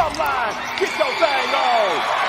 drum line. Get your thing on.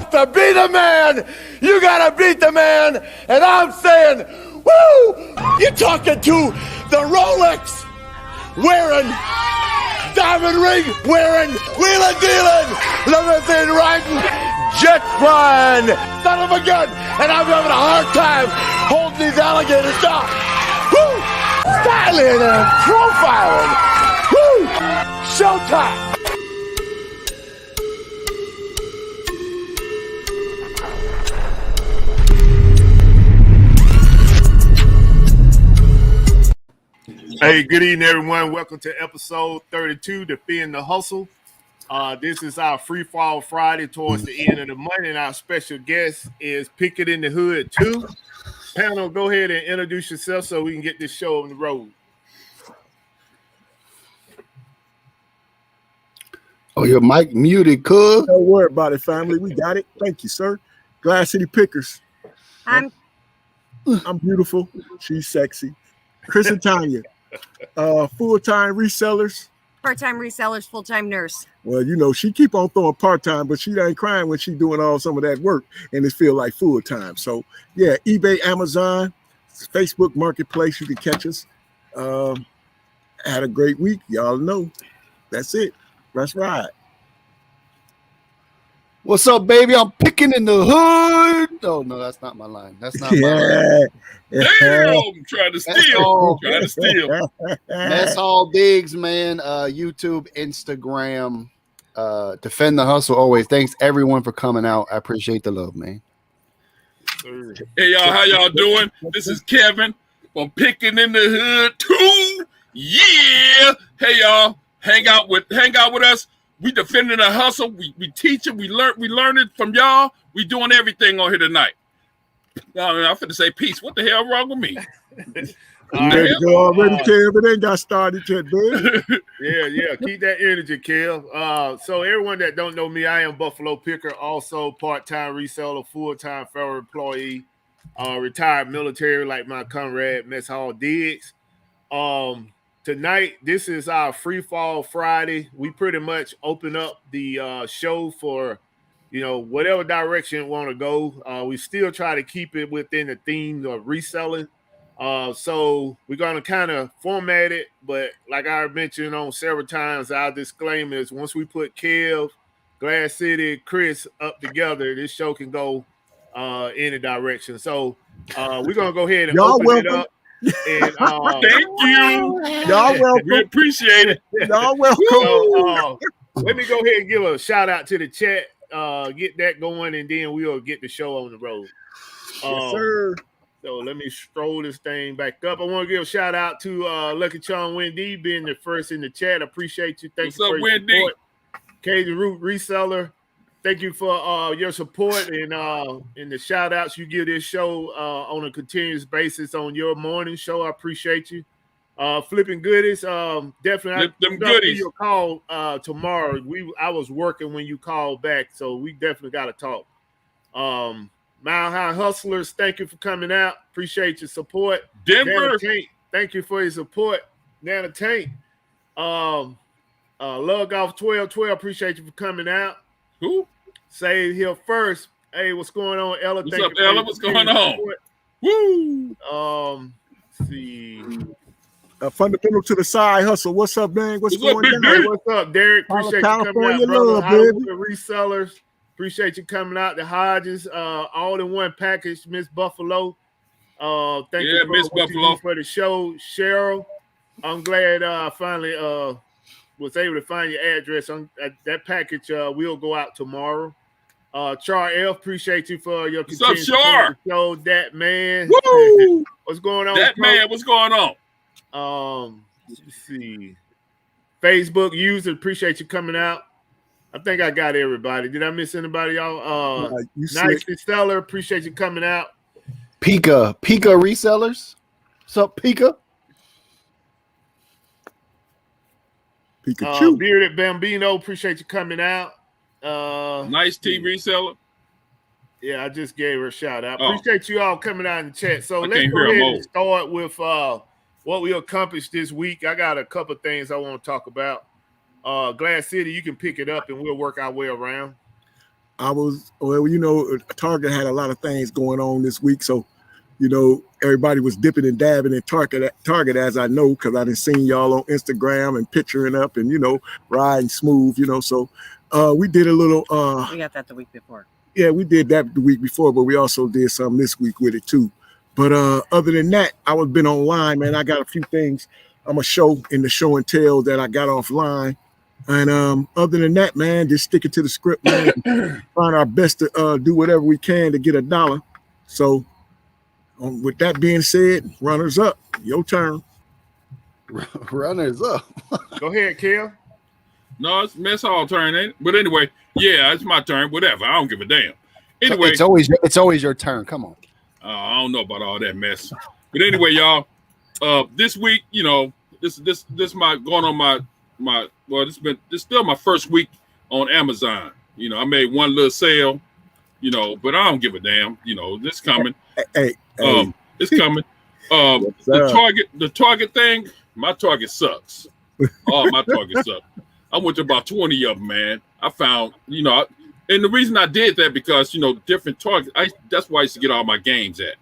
To be the man, you gotta beat the man. And I'm saying, woo! You're talking to the Rolex wearing, diamond ring wearing, wheeling dealing, limousine riding, jet flying, son of a gun. And I'm having a hard time holding these alligators down. Woo! Styling and profiling. Woo! Showtime. Hey, good evening, everyone. Welcome to episode 32, Defend the Hustle. This is our Free Fall Friday towards the end of the month, and our special guest is Pick It in the Hood 2. Panel, go ahead and introduce yourself so we can get this show on the road. Oh, your mic muted, cuz. Don't worry about it, family. We got it. Thank you, sir. Glass City Pickers. I'm beautiful. She's sexy. Chris and Tanya. Full-time resellers. Part-time resellers, full-time nurse. Well, you know, she keep on throwing part-time, but she ain't crying when she doing all some of that work, and it feel like full-time. So, yeah, eBay, Amazon, Facebook Marketplace, you can catch us. Had a great week. Y'all know. That's it. Let's ride. What's up, baby? I'm picking in the hood. Oh, no, that's not my line. That's not my line. Damn, trying to steal. That's all Biggs, man. YouTube, Instagram, Defend the Hustle always. Thanks, everyone, for coming out. I appreciate the love, man. Hey, y'all, how y'all doing? This is Kevin from Picking in the Hood 2. Yeah. Hey, y'all, hang out with us. We defending the hustle. We teach it. We learn it from y'all. We doing everything on here tonight. I'm finna say peace. What the hell wrong with me? Ready to go already, Kev? It ain't got started yet, man. Yeah. Keep that energy, Kev. So everyone that don't know me, I am Buffalo Picker, also part-time reseller, full-time federal employee, retired military like my comrade Mess Hall Diggs. tonight, this is our Free Fall Friday. We pretty much open up the show for, whatever direction we want to go. We still try to keep it within the theme of reselling. So we're going to kind of format it. But like I mentioned on several times, our disclaimer is once we put Kev, Glass City, Chris up together, this show can go any direction. So we're going to go ahead and Y'all open welcome. it up. And Thank you. Y'all welcome. We appreciate it. Y'all welcome. So, let me go ahead and give a shout out to the chat. Get that going, and then we'll get the show on the road. Yes, sir. So let me stroll this thing back up. I want to give a shout out to Lucky Charm Wendy being the first in the chat. I appreciate you. Thank What's you up, for your Wendy? support. Cajun Root Reseller. Thank you for your support and the shout outs you give this show on a continuous basis on your morning show. I appreciate you. Flipping goodies. Definitely. Them goodies. Your call tomorrow. I was working when you called back, so we definitely got to talk. Mile High Hustlers, thank you for coming out. Appreciate your support. Denver. Nana Tank, thank you for your support. Nana Tank. Lug Off 1212, appreciate you for coming out. Who? Say here first. Hey, what's going on, Ella? What's up, Ella? What's going on? Woo! Let's see. Fundamental to the side hustle. What's up, man? What's going Big down? dude? Hey, what's up, Derek? Appreciate you coming California out, brother. love, Hollywood baby. Resellers. Appreciate you coming out. The Hodges, all in one package. Miss Buffalo. Thank you for Miss what you Buffalo do for the show, Cheryl. I'm glad I finally was able to find your address. That package will go out tomorrow. Char L, appreciate you for your What's up, continued support Char? of the show. That man. Woo! What's going on? That man, what's going on? Let's see. Facebook user, appreciate you coming out. I think I got everybody. Did I miss anybody, y'all? You Nice sick. Stellar, appreciate you coming out. Pika Resellers. What's up, Pika? Pikachu. Bearded Bambino, appreciate you coming out. Nice TV seller. Yeah, I just gave her a shout out. Oh. Appreciate you all coming out in the chat. So I let's can't go hear 'em ahead all. and start with what we accomplished this week. I got a couple of things I want to talk about. Glass City, you can pick it up and we'll work our way around. Target had a lot of things going on this week. So, everybody was dipping and dabbing in Target, as I know, because I done seen y'all on Instagram and picturing up and, riding smooth, So we did a little. We got that the week before. Yeah, we did that the week before, but we also did some this week with it too. But other than that, I was been online, man. I got a few things I'm gonna show in the show and tell that I got offline. And other than that, man, just sticking to the script, man. Find our best to do whatever we can to get $1. So with that being said, runners up, your turn. Runners up. Go ahead, Kel. No, it's mess all turn, ain't it? But anyway, yeah, it's my turn. Whatever. I don't give a damn. Anyway, It's always your turn. Come on. I don't know about all that mess. But anyway, y'all, this week, this my going on my this still my first week on Amazon. I made one little sale, but I don't give a damn. This coming. Hey. It's coming. The Target thing, my Target sucks. Oh, my Target sucks. I went to about 20 of them, man. I found, and the reason I did that because, different Targets, that's why I used to get all my games at.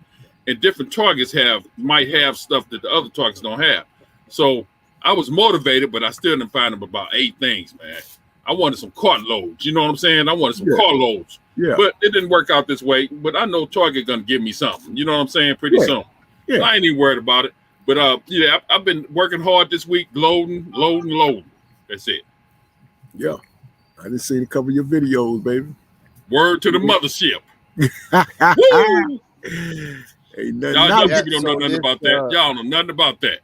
And different Targets might have stuff that the other Targets don't have. So I was motivated, but I still didn't find them about 8 things, man. I wanted some cartloads. You know what I'm saying? I wanted some cartloads. Yeah. But it didn't work out this way. But I know Target going to give me something. You know what I'm saying? Pretty soon. Yeah. I ain't even worried about it. But, I've been working hard this week, loading. That's it. Yeah. I done seen a couple of your videos, baby. Word to the mothership. Woo! Ain't nothing Y'all out. people don't know nothing about that. Y'all don't know nothing about that.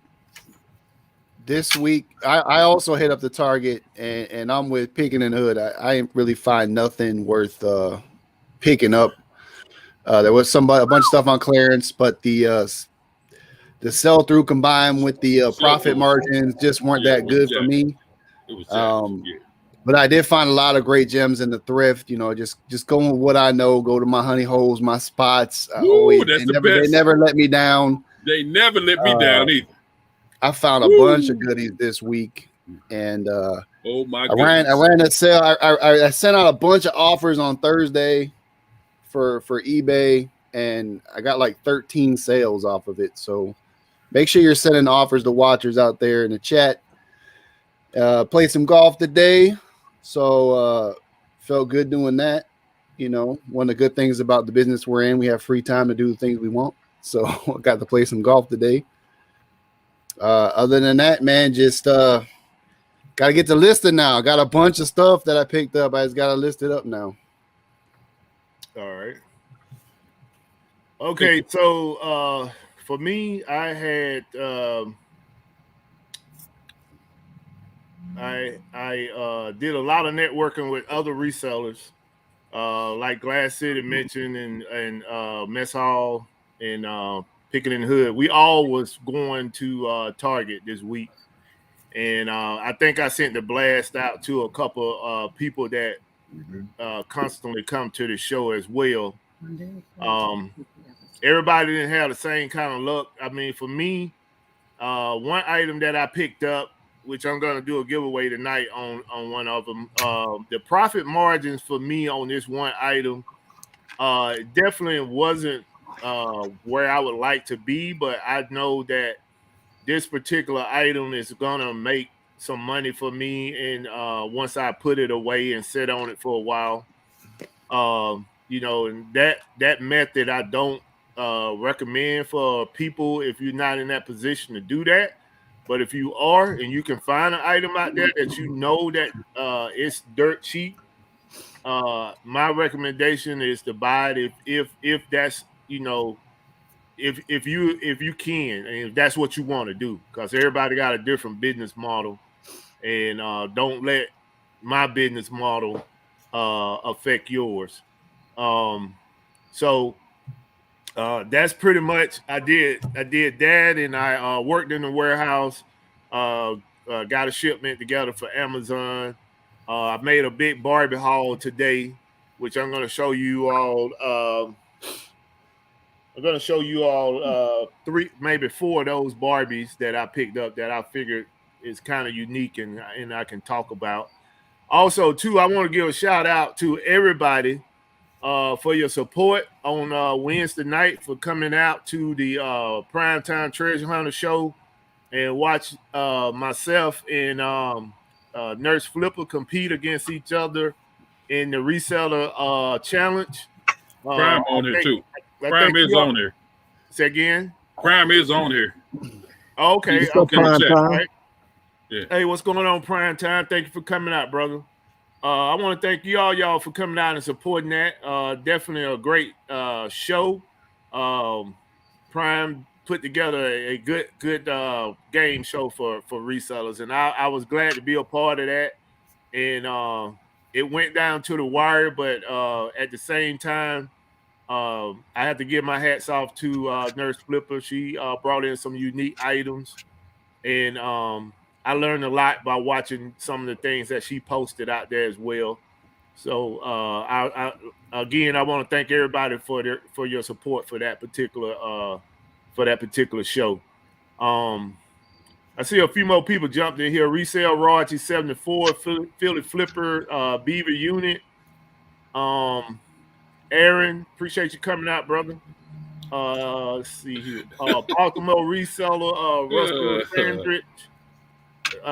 This week, I also hit up the Target, and I'm with Picking in the Hood. I ain't really find nothing worth picking up. There was a bunch of stuff on clearance, but the sell through combined with the profit margins just weren't that good for me. It was But I did find a lot of great gems in the thrift. Just going with what I know. Go to my honey holes, my spots. Ooh, that's the best. They never let me down. They never let me down either. I found a bunch of goodies this week, and oh my I ran a sale. I sent out a bunch of offers on Thursday for eBay, and I got like 13 sales off of it. So make sure you're sending offers to watchers out there in the chat. Played some golf today, so felt good doing that. You know, one of the good things about the business we're in, we have free time to do the things we want. So I got to play some golf today. Other than that, man, just got to get the listing now. I got a bunch of stuff that I picked up. I just got to list it up now. All right. Okay, so for me, I had I did a lot of networking with other resellers, like Glass City mentioned, and Mess Hall and Picking in the Hood. We all was going to Target this week, and I think I sent the blast out to a couple people that constantly come to the show as well. Everybody didn't have the same kind of luck. I mean, for me, one item that I picked up, which I'm going to do a giveaway tonight on one of them, the profit margins for me on this one item definitely wasn't where I would like to be, but I know that this particular item is going to make some money for me, and once I put it away and sit on it for a while, you know, and that method I don't recommend for people if you're not in that position to do that. But if you are, and you can find an item out there that you know that it's dirt cheap, my recommendation is to buy it if that's, you know, if you can, and if that's what you want to do, because everybody got a different business model, and don't let my business model affect yours. So that's pretty much I did that, and I worked in the warehouse, got a shipment together for Amazon. I made a big Barbie haul today, which I'm going to show you all. I'm going to show you all 3, maybe 4 of those Barbies that I picked up that I figured is kind of unique and I can talk about. Also, too, I want to give a shout out to everybody for your support on Wednesday night, for coming out to the Primetime Treasure Hunter show and watch myself and Nurse Flipper compete against each other in the reseller challenge. Prime on here too. Prime is on there. Say again. Prime is on here. Okay. Prime. Right. Yeah. Hey, what's going on, Prime Time? Thank you for coming out, brother. I want to thank y'all for coming out and supporting that. Definitely a great show. Prime put together a good game show for resellers, and I was glad to be a part of that. And it went down to the wire, but at the same time, I have to give my hats off to Nurse Flipper. She brought in some unique items, and I learned a lot by watching some of the things that she posted out there as well. So I want to thank everybody for your support for that particular show. I see a few more people jumped in here. Resale Royalty 74, Philly Flipper, Beaver Unit. Aaron, appreciate you coming out, brother. Let's see here. Baltimore Reseller, Russell Sandrich.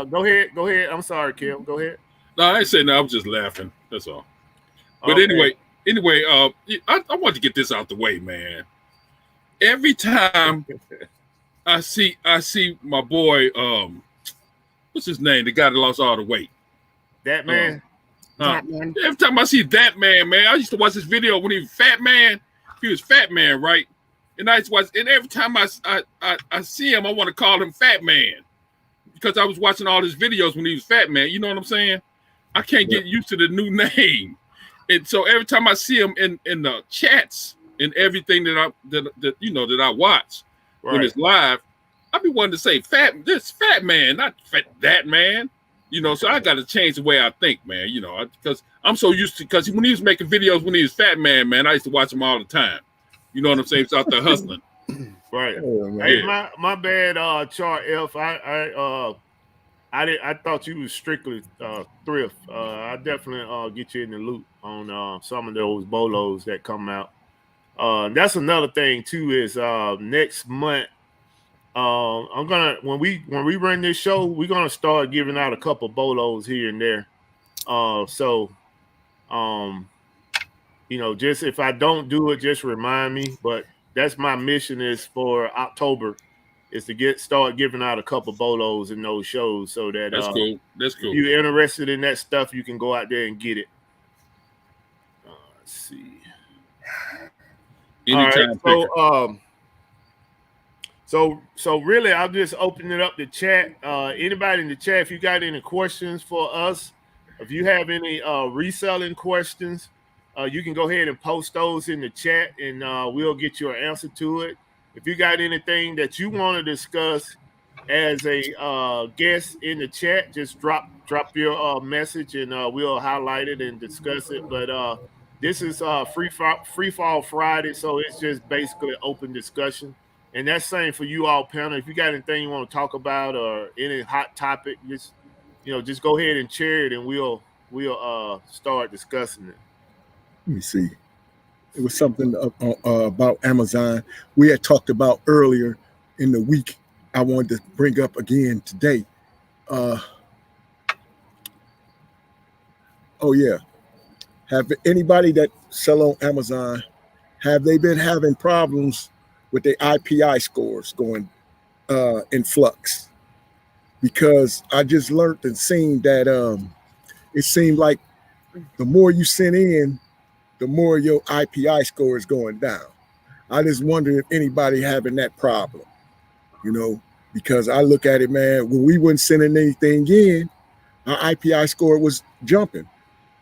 Go ahead. I'm sorry, Kim. Go ahead. No, I ain't saying that. I was just laughing. That's all. But Okay. anyway, I want to get this out the way, man. Every time I see my boy, what's his name? The guy that lost all the weight. That man. That man. Every time I see that man, I used to watch this video when he was Fat Man. He was Fat Man, right? And I used to watch, and every time I see him, I want to call him Fat Man, because I was watching all his videos when he was Fat Man. You know what I'm saying? I can't get used to the new name. And so every time I see him in the chats and everything that I watch when it's live, I be wanting to say Fat Man, not that man. You know, so I got to change the way I think, man. You know, because I'm so used to, because when he was making videos when he was Fat Man, I used to watch him all the time. You know what I'm saying? He's out there hustling. Right. Oh, man. Hey, my bad, Chart F. I thought you was strictly thrift. I definitely get you in the loop on some of those bolos that come out. That's another thing too. Is next month. I'm gonna when we run this show, we're gonna start giving out a couple bolos here and there. So um, just if I don't do it, just remind me. But that's my mission is for October is to start giving out a couple bolos in those shows so that That's cool. That's if cool. you're interested in that stuff, you can go out there and get it. Let's see. Anytime. All right. So really, I'll just open it up to chat. Anybody in the chat, if you got any questions for us, if you have any reselling questions, you can go ahead and post those in the chat, and we'll get you an answer to it. If you got anything that you want to discuss as a guest in the chat, just drop your message, and we'll highlight it and discuss it. But this is free fall Friday, so it's just basically open discussion. And that's same for you all, panel. If you got anything you want to talk about or any hot topic, just go ahead and share it, and we'll start discussing it. Let me see. It was something about Amazon we had talked about earlier in the week. I wanted to bring up again today. Oh yeah. Have anybody that sell on Amazon, have they been having problems with their IPI scores going in flux? Because I just learned and seen that it seemed like the more you send in, the more your IPI score is going down. I just wonder if anybody having that problem, because I look at it, man, when we weren't sending anything in, our IPI score was jumping.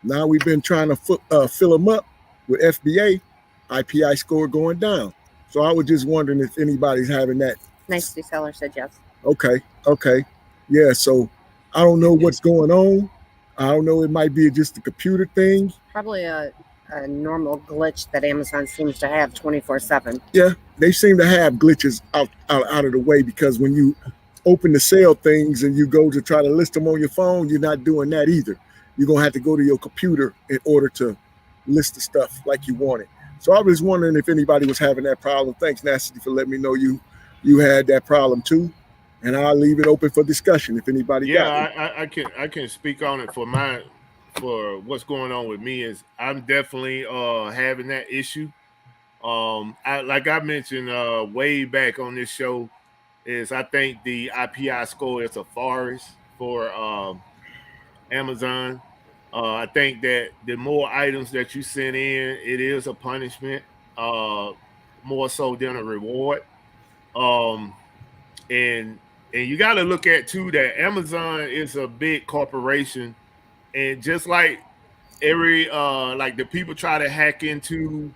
Now we've been trying to fill them up with FBA, IPI score going down. So I was just wondering if anybody's having that. Nice reseller said yes. Okay. Yeah, so I don't know what's going on. I don't know. It might be just a computer thing. Probably a normal glitch that Amazon seems to have 24/7. Yeah, they seem to have glitches out of the way, because when you open the sale things and you go to try to list them on your phone, you're not doing that either. You're going to have to go to your computer in order to list the stuff like you want it. So I was wondering if anybody was having that problem. Thanks, Nasty, for letting me know you had that problem too. And I'll leave it open for discussion if anybody got it. I can speak on it for what's going on with me. Is I'm definitely having that issue. Like I mentioned way back on this show, is I think the IPI score is a forest for Amazon. I think that the more items that you send in, it is a punishment, more so than a reward. And you got to look at too that Amazon is a big corporation, and just like every like the people try to hack into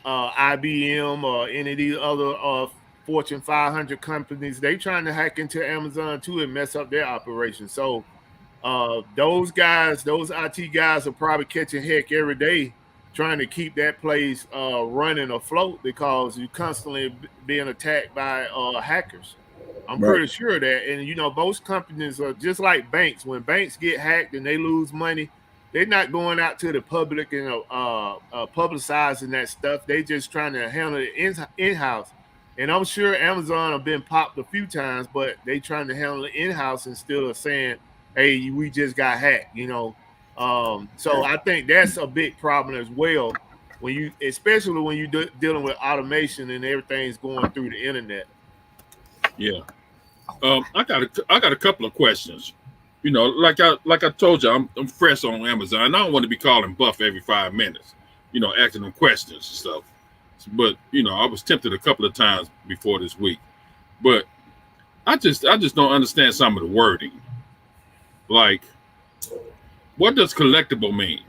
IBM or any of these other Fortune 500 companies, they trying to hack into Amazon too and mess up their operation. So those IT guys are probably catching heck every day trying to keep that place running afloat, because you're constantly being attacked by hackers. I'm pretty sure of that. And most companies are just like banks. When banks get hacked and they lose money, they're not going out to the public and publicizing that stuff. They just trying to handle it in-house. And I'm sure Amazon have been popped a few times, but they trying to handle it in-house instead of saying, hey, we just got hacked, So I think that's a big problem as well, especially when you're dealing with automation and everything's going through the internet. Yeah. I got a couple of questions. Like I told you, I'm fresh on Amazon. I don't want to be calling Buff every 5 minutes, asking them questions and stuff. But I was tempted a couple of times before this week. But I just don't understand some of the wording. Like, what does collectible mean?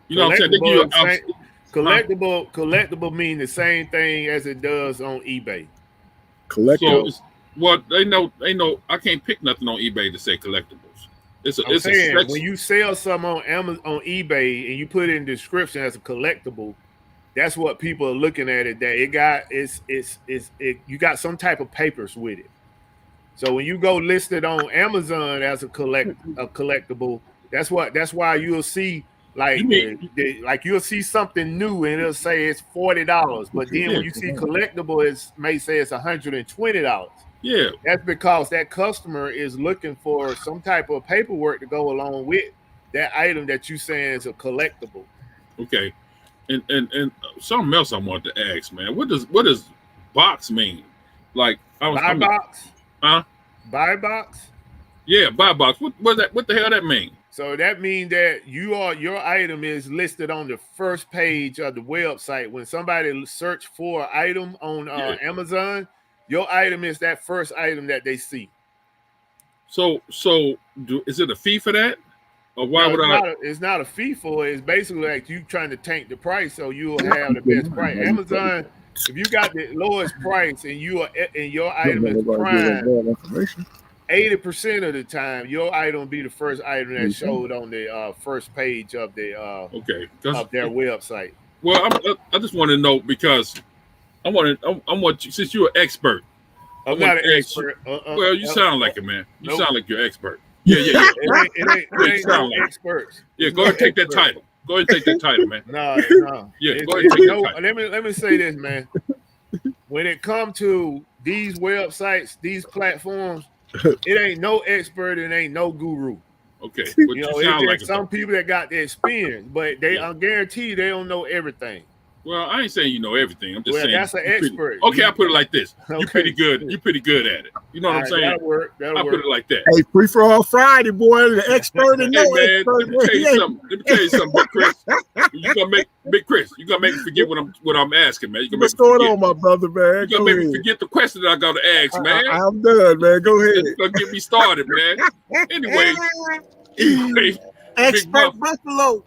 What I'm saying? Collectible mean the same thing as it does on eBay. Collectible. So they know I can't pick nothing on eBay to say collectibles. When you sell something on eBay and you put it in description as a collectible, That's what people are looking at it. That you got some type of papers with it. So when you go listed on Amazon as a collectible, that's why you'll see like you'll see something new and it'll say it's $40, but then when you see collectible, it may say it's $120. Yeah, that's because that customer is looking for some type of paperwork to go along with that item that you saying is a collectible. Okay, and something else I wanted to ask, man. What does box mean? Like buy box? Huh? Buy box? Yeah, buy box. What the hell that mean? So that means that your item is listed on the first page of the website. When somebody search for an item on Amazon, your item is that first item that they see. So is it a fee for that? Or why it's not a fee for it. It's basically like you trying to tank the price so you'll have the best price. Amazon, if you got the lowest price and your item is prime, 80% of the time your item will be the first item that showed on the first page of the of their website. Well, I just want to know because I want you, since you're an expert. I'm not an expert. Well, you sound like it, man. You sound like you're an expert. Yeah. It ain't no experts. Yeah, go ahead and take that title. Go ahead and take that title, man. No. Yeah, go ahead and take that title. Let me say this, man. When it comes to these websites, these platforms, it ain't no expert, it ain't no guru. Okay. But it's some people that got the experience, but I guarantee you they don't know everything. Well, I ain't saying you know everything. I'm just saying that's an expert. Okay, I put it like this. Okay. You're pretty good. You're pretty good at it. You know what I'm saying? That'll work. I put it like that. Hey, free for all Friday, boy. The expert and hey, man, let me tell you something, Big Chris. You're gonna make me forget what I'm asking, man. What's going on, my brother, man? You're gonna make me forget the question that I gotta ask, man. I'm done, man. Go ahead. You're gonna get me started, man. Anyway, expert Buffalo.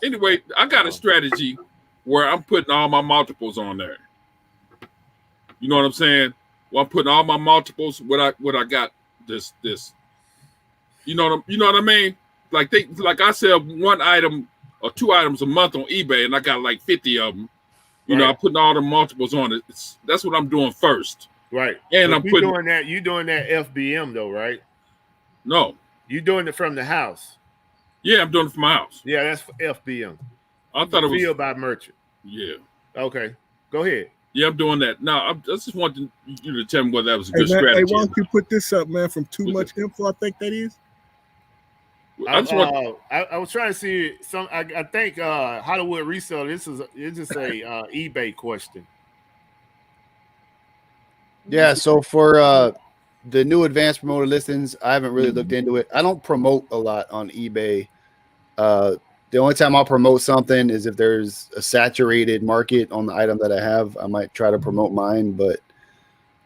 Anyway, I got a strategy where I'm putting all my multiples on there. You know what I'm saying? Well, I'm putting all my multiples. What I got this. You know what I mean? Like I sell one item or two items a month on eBay, and I got like 50 of them. You know, I'm putting all the multiples on it. That's what I'm doing first. Right. And so I'm putting doing that. You doing that FBM though, right? No. You doing it from the house? Yeah, I'm doing it from my house. Yeah, that's FBM. I thought it was field by merchant. Yeah. Okay. Go ahead. Yeah, I'm doing that. Now, I just wanted you to tell me whether that was a good strategy. Hey, why don't you put this up, man, from Too Much Info, I think that is? I was trying to see some. I think Hollywood Resale. It's just a eBay question. Yeah. So for the new advanced promoted listings, I haven't really looked into it. I don't promote a lot on eBay. The only time I'll promote something is if there's a saturated market on the item that I have. I might try to promote mine, but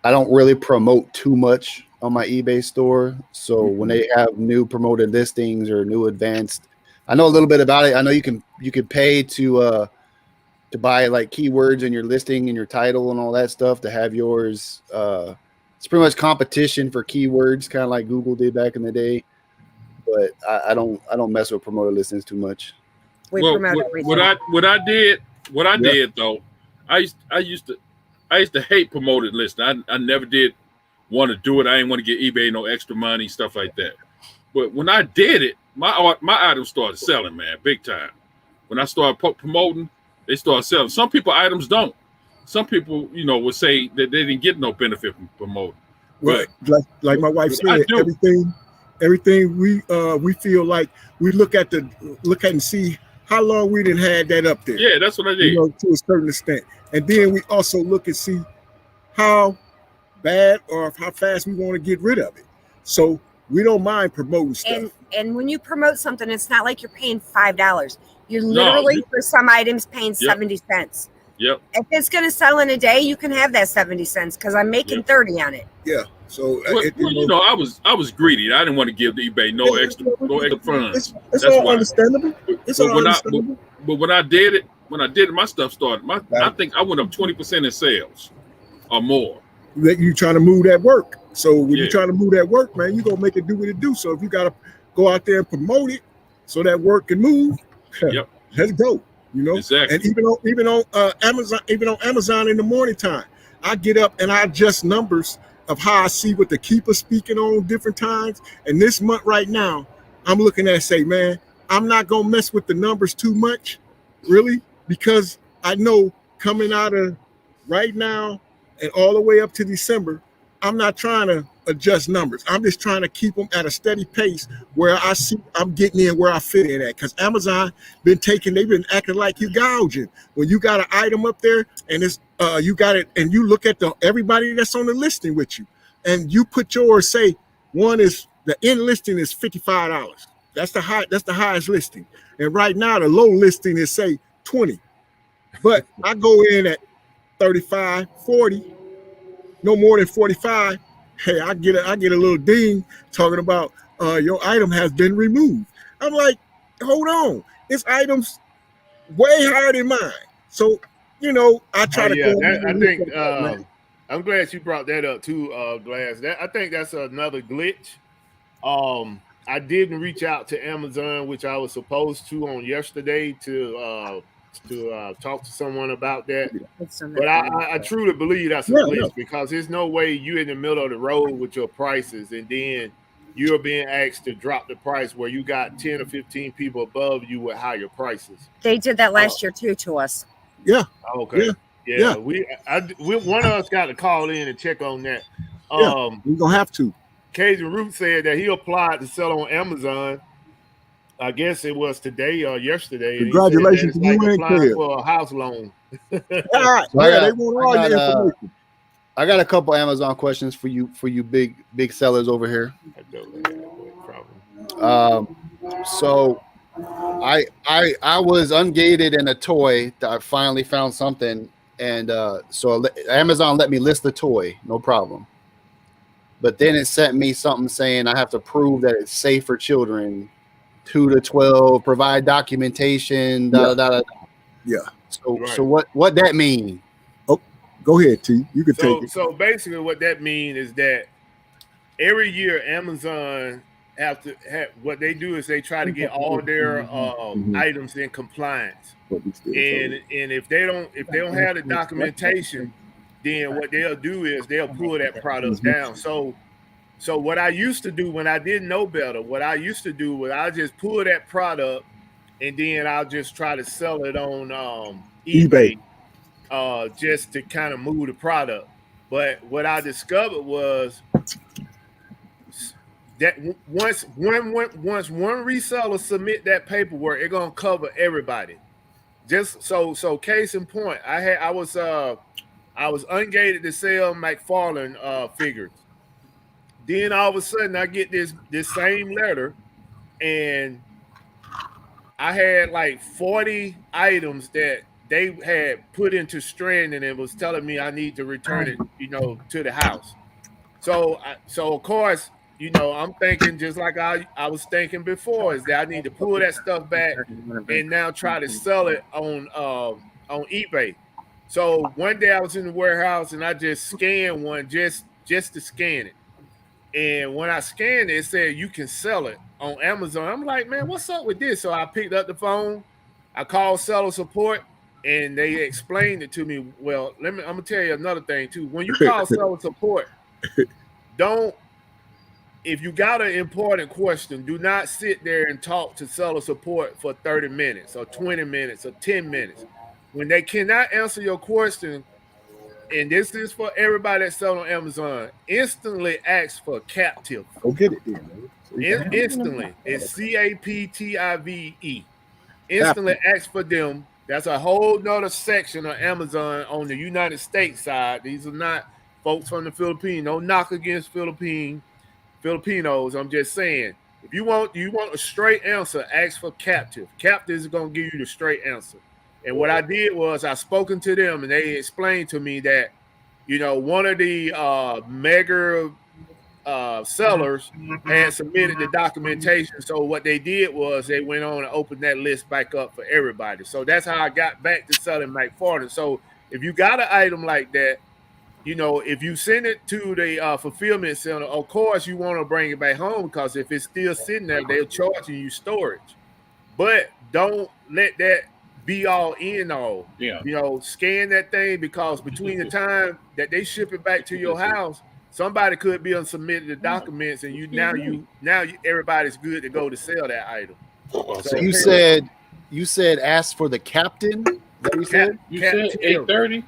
I don't really promote too much on my eBay store. So when they have new promoted listings or new advanced, I know a little bit about it. I know you can pay to buy like keywords in your listing and your title and all that stuff to have yours. It's pretty much competition for keywords, kind of like Google did back in the day. But I don't mess with promoted listings too much. What I did though, I used to hate promoted listings. I never did want to do it. I didn't want to get eBay no extra money, stuff like that. But when I did it, my items started selling, man, big time. When I started promoting, they started selling. Some people items don't. Some people, would say that they didn't get no benefit from promoting. Right. Like my wife said, everything we feel like we look at and see how long we didn't have that up there. Yeah, that's what I did. To a certain extent. And then we also look and see how bad or how fast we want to get rid of it. So we don't mind promoting stuff. And when you promote something, it's not like you're paying $5. You're literally for some items paying 70 cents. Yep. If it's going to sell in a day, you can have that 70 cents because I'm making 30 on it. Yeah. So I was greedy. I didn't want to give eBay no extra funds. It's all understandable. But when I did it, my stuff started. I think I went up 20% in sales or more. That you trying to move that work. So when you're trying to move that work, man, you're gonna make it do what it do. So if you gotta go out there and promote it so that work can move, let's go. You know, Exactly. and even on Amazon in the morning time, I get up and I adjust numbers of how I see what the keeper's speaking on different times. And this month right now, I'm looking at say, man, I'm not gonna mess with the numbers too much, really, because I know coming out of right now and all the way up to December, I'm not trying to adjust numbers. I'm just trying to keep them at a steady pace where I see I'm getting in where I fit in at. Because Amazon they've been acting like you gouging. When you got an item up there and it's you got it, and you look at the everybody that's on the listing with you, and you put yours, say one is the end listing is $55. That's the highest listing. And right now the low listing is say 20. But I go in at 35, 40, no more than 45. Hey, I get a little ding talking about your item has been removed. I'm like, hold on, this item's way higher than mine. So, you know, I try to go I and think man. I'm glad you brought that up too, Glass. I think that's another glitch. I didn't reach out to Amazon, which I was supposed to on yesterday to talk to someone about that. But I truly believe that's a glitch because there's no way you're in the middle of the road with your prices and then you're being asked to drop the price where you got 10 or 15 people above you with higher prices. They did that last year too to us. Yeah. Okay. Yeah. We one of us got to call in and check on that. We're gonna have to. Cajun Root said that he applied to sell on Amazon. I guess it was today or yesterday. Congratulations and he said that it's to like you applying and for a house loan. They want all your information. I got a couple Amazon questions for you big sellers over here. So I was ungated in a toy that I finally found something, and so Amazon let me list the toy, no problem. But then it sent me something saying I have to prove that it's safe for children, 2 to 12, provide documentation, Yeah. So what that mean? Oh, go ahead, T. You can take it. So basically, what that means is that every year Amazon what they do is they try to get all their items in compliance. And if they don't have the documentation, then what they'll do is they'll pull that product down. So what I used to do when I didn't know better, what I used to do was I just pull that product and then I'll just try to sell it on eBay. Just to kind of move the product. But what I discovered was that once one reseller submit that paperwork, it's gonna cover everybody. Just so case in point, I was ungated to sell McFarlane figures. Then all of a sudden I get this same letter, and I had like 40 items that they had put into strand, and it was telling me I need to return it, to the house. So of course, I'm thinking just like I was thinking before, is that I need to pull that stuff back and now try to sell it on eBay. So one day I was in the warehouse and I just scanned one just to scan it. And when I scanned it, it said you can sell it on Amazon. I'm like, man, what's up with this? So I picked up the phone, I called seller support, and they explained it to me. Well, I'm gonna tell you another thing too. When you call seller support, if you got an important question, do not sit there and talk to seller support for 30 minutes or 20 minutes or 10 minutes. When they cannot answer your question, and this is for everybody that's selling on Amazon, instantly ask for captive. Go get it then, man. Instantly. It's CAPTIVE. Instantly ask for them. That's a whole nother section of Amazon on the United States side. These are not folks from the Philippines. No knock against Filipinos. I'm just saying, if you want a straight answer, ask for captive. Captive is going to give you the straight answer. And what I did was I spoken to them, and they explained to me that, one of the mega sellers had submitted the documentation. So what they did was they went on and opened that list back up for everybody. So that's how I got back to selling McFarlane. So if you got an item like that, if you send it to the fulfillment center, of course you want to bring it back home, because if it's still sitting there, they're charging you storage. But don't let that be all in all. Yeah. You know, scan that thing, because between the time that they ship it back to your house, somebody could be unsubmitted the documents, and everybody's good to go to sell that item. So you said ask for the captain. Is that what you said? You said 8:30?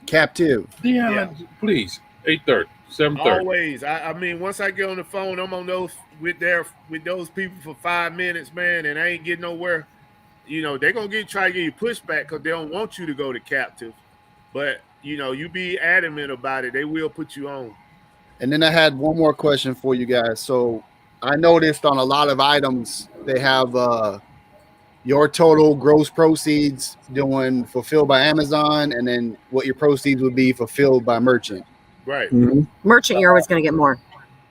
Captive. Yeah. Please. 8:30, 7:30. Always. I mean, once I get on the phone, I'm on those with those people for 5 minutes, man, and I ain't getting nowhere. You know, they're gonna try to get you pushback because they don't want you to go to captive. But you know, you be adamant about it, they will put you on. And then I had one more question for you guys. So I noticed on a lot of items they have your total gross proceeds doing fulfilled by Amazon, and then what your proceeds would be fulfilled by merchant. Right. Mm-hmm. Merchant, you're always going to get more.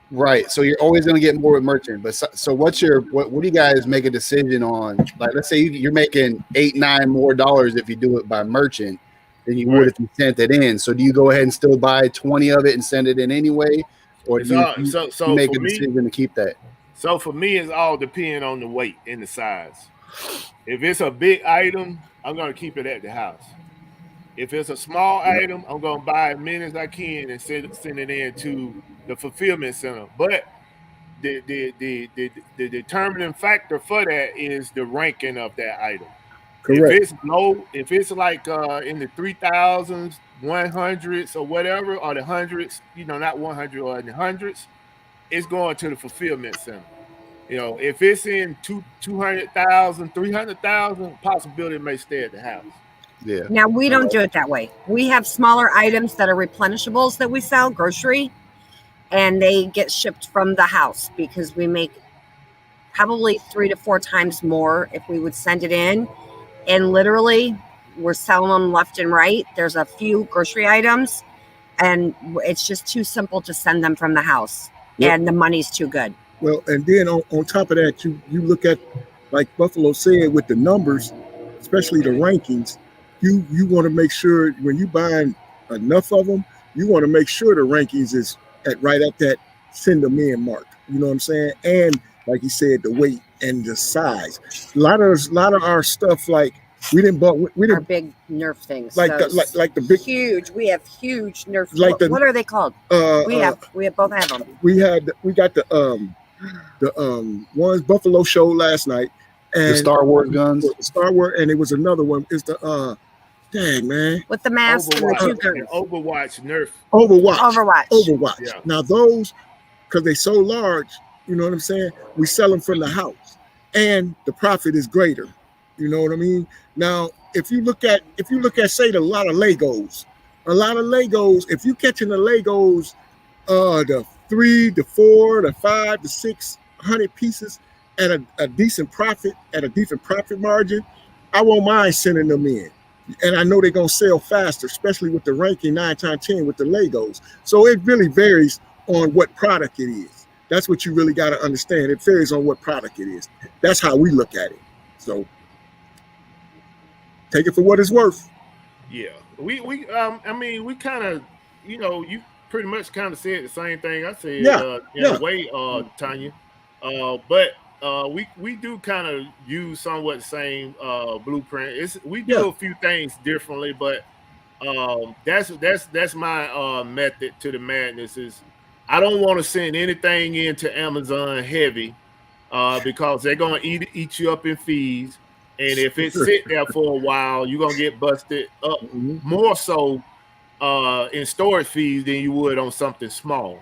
Right. So you're always going to get more with merchant. But so what do you guys make a decision on? Like, let's say you're making $8-9 more if you do it by merchant than you would if you sent it in. So do you go ahead and still buy 20 of it and send it in anyway? Or do you make a decision to keep that? So for me, it's all depending on the weight and the size. If it's a big item, I'm going to keep it at the house. If it's a small item, I'm going to buy as many as I can and send it in to the fulfillment center. But the determining factor for that is the ranking of that item. Correct. If it's low, if it's like in the 3,000s, 100s or whatever, or the hundreds, you know, not 100 or in the hundreds, it's going to the fulfillment center. You know, if it's in 200,000, 300,000, possibility it may stay at the house. Yeah. Now we don't do it that way. We have smaller items that are replenishables that we sell, grocery, and they get shipped from the house because we make probably 3 to 4 times more if we would send it in. And literally, we're selling them left and right. There's a few grocery items, and it's just too simple to send them from the house, and the money's too good. Well, and then on top of that, you look at, like Buffalo said, with the numbers, especially the rankings, you want to make sure when you buying enough of them, you want to make sure the rankings is right at that send them in mark. You know what I'm saying? And like he said, the weight and the size. A lot of our stuff, like we didn't our big Nerf things, like the big huge. We have huge Nerf. Like what are they called? We both have them. We got the ones Buffalo showed last night, and the Star Wars guns. The Star Wars, and it was another one. It's the dang man with the mask and the two guns. Overwatch Nerf. Overwatch. Yeah. Now those, because they so large, you know what I'm saying? We sell them from the house, and the profit is greater. You know what I mean? Now, if you look at say a lot of Legos, if you catching the Legos, the 3, the 4, the 5, the 600 pieces at a decent profit, margin, I won't mind sending them in. And I know they're gonna sell faster, especially with the ranking 9 times 10 with the Legos. So it really varies on what product it is. That's what you really got to understand. It varies on what product it is. That's how we look at it. So take it for what it's worth. Yeah, I mean, we kind of, you know, you pretty much kind of said the same thing I said in a way, Tanya. But we do kind of use somewhat the same blueprint. We do a few things differently, but that's my method to the madness. Is I don't want to send anything into Amazon heavy because they're gonna eat you up in fees, and if it sit there for a while, you're gonna get busted up more so in storage fees than you would on something small.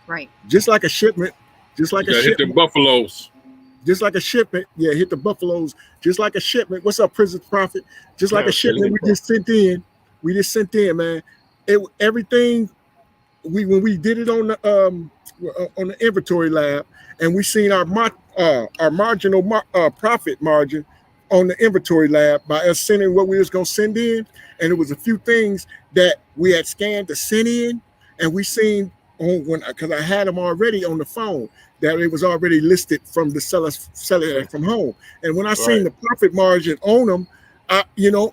Right. Just like a shipment. Hit the Buffaloes. Just like a shipment. Yeah, hit the Buffaloes. Just like a shipment. What's up, Prison Profit? Just like a shipment we just sent in. We just sent in, man. Everything when we did it on the inventory lab, and we seen our marginal profit margin on the inventory lab by us sending what we was gonna send in, and it was a few things that we had scanned to send in, and we seen because I had them already on the phone that it was already listed from the seller from home, and when I seen the profit margin on them, I'm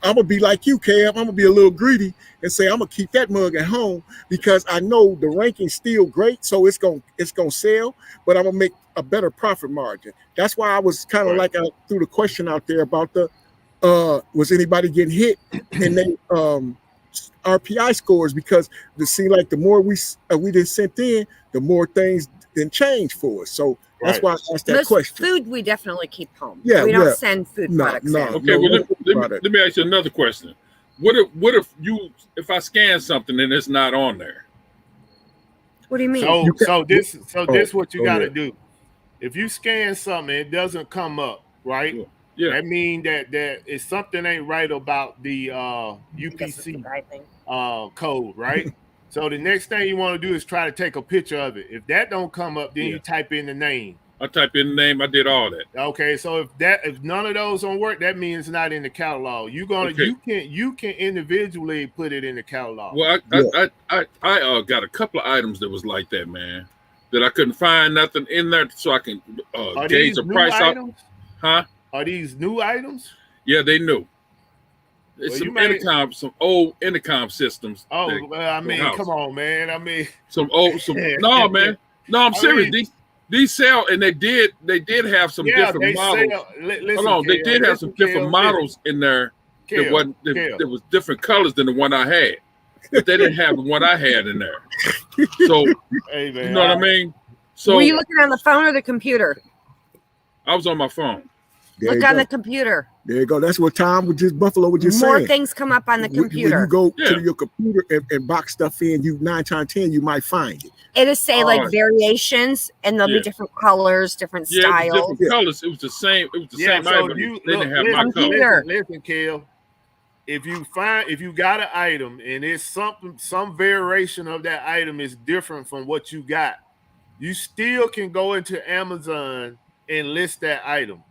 gonna be like you, Kev. I'm gonna be a little greedy and say I'm gonna keep that mug at home because I know the ranking's still great, so it's gonna sell, but I'm gonna make a better profit margin. That's why I was kind of like I threw the question out there about the was anybody getting hit, and they RPI scores, because it seemed like the more we did sent in, the more things didn't change for us. So that's why I asked that Most question. food we definitely keep home. Yeah, we don't send food products in. Okay, well let me ask you another question. What if I scan something and it's not on there? What do you mean? So this what you got to do. If you scan something, it doesn't come up, right? Yeah. That means that if something ain't right about the UPC code, right? So the next thing you want to do is try to take a picture of it. If that don't come up, then you type in the name. I typed in the name. I did all that. Okay, so if none of those don't work, that means it's not in the catalog. You can individually put it in the catalog. Well, I got a couple of items that was like that, man. That I couldn't find nothing in there, so I can gauge the price items? Huh? Are these new items? Yeah, they new. It's some old intercom systems. Oh, well, I mean, come on, man. I mean, no, man. No, I'm serious. These sell, and they did have some different models. Hold on, they did have some different models in there. That was different colors than the one I had, but they didn't have the one I had in there. So, hey, man, you know what I mean? So, were you looking on the phone or the computer? I was on my phone. Look on the computer. There you go. That's what Buffalo was just saying. More things come up on the computer. When you go to your computer and box stuff in, 9 times out of 10 you might find it. It'll say like variations, and there'll be different colors, different styles. Different colors. It was the same. It was the same item. They didn't have my color. Listen, Kel. If you got an item and it's some variation of that item is different from what you got, you still can go into Amazon and list that item.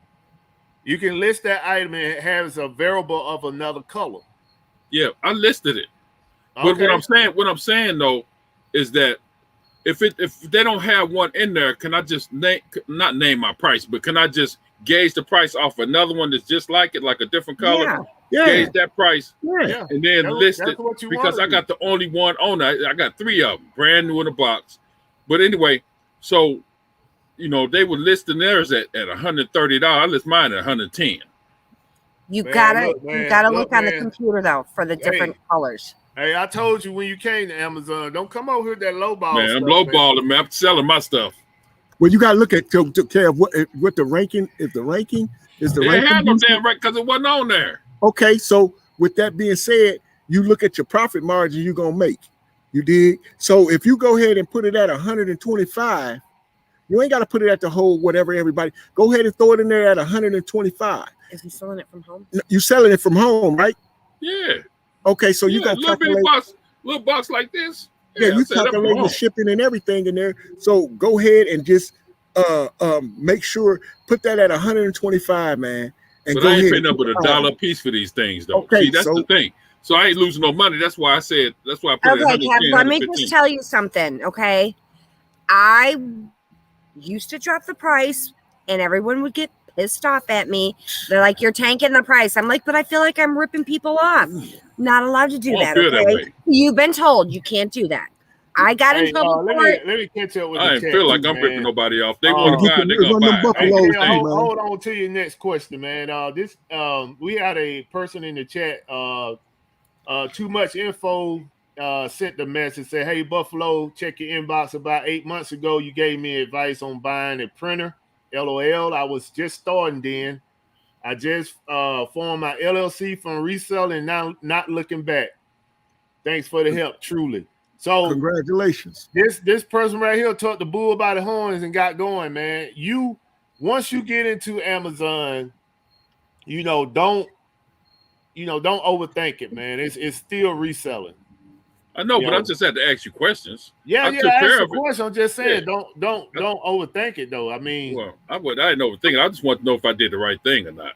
You can list that item and it has a variable of another color. Yeah, I listed it. Okay. But what I'm saying though, is that if they don't have one in there, can I just not name my price, but can I just gauge the price off another one that's just like it, like a different color? Yeah. Gauge that price, and then list it, because I got the only one on there. I got 3 of them, brand new in the box. But anyway, so they were listing theirs at $130. I list mine at $110. You gotta look on the computer though for the different colors. Hey, I told you when you came to Amazon, don't come over here with that lowball. Man, I'm lowballing, man. I'm selling my stuff. Well, you gotta look at what the ranking. If the ranking is the ranking, they had no damn rank because it wasn't on there. Okay, so with that being said, you look at your profit margin you're gonna make. You dig? So if you go ahead and put it at 125, you ain't got to put it at the whole whatever everybody. Go ahead and throw it in there at 125. Is he selling it from home? You selling it from home, right? Yeah. Okay, so you got little box like this. Yeah, you calculate the shipping and everything in there. So go ahead and just make sure put that at 125, man. And but I ain't paying up with $1 a piece for these things, though. Okay, see, that's the thing. So I ain't losing no money. That's why I put it at 110. Let me just tell you something, okay? I used to drop the price, and everyone would get pissed off at me. They're like, "You're tanking the price." I'm like, "But I feel like I'm ripping people off. Not allowed to do that, okay? You've been told you can't do that." I got in trouble for it. Let me catch up with I the feel like I'm ripping nobody off. They want to buy, they're gonna buy. Hey, hold on to your next question, man. We had a person in the chat. Too much info. Sent the message, said, "Hey Buffalo, check your inbox. About 8 months ago, you gave me advice on buying a printer. LOL. I was just starting then. I just formed my LLC from reselling, now not looking back. Thanks for the help, truly." So congratulations. This person right here took the bull by the horns and got going, man. Once you get into Amazon, don't overthink it, man. It's still reselling. I know, but I just had to ask you questions. Yeah, I asked a question. I'm just saying, don't overthink it, though. I mean, well, I didn't overthink it. I just want to know if I did the right thing or not.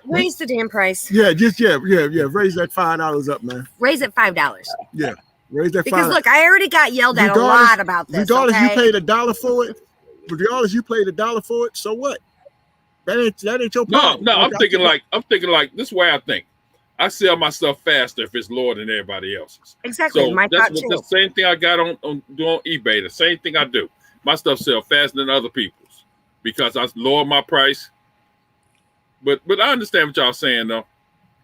Raise the damn price. Yeah, raise that $5 up, man. Raise it $5. Yeah, raise that $5. Because look, I already got yelled at a lot about this. Regardless, you paid $1 for it. Regardless, you paid $1 for it. So what? That ain't your problem. No, I'm thinking like this is the way I think. I sell my stuff faster if it's lower than everybody else's. Exactly. So that's the same thing I got on eBay. The same thing I do. My stuff sells faster than other people's because I lower my price. But I understand what y'all saying though.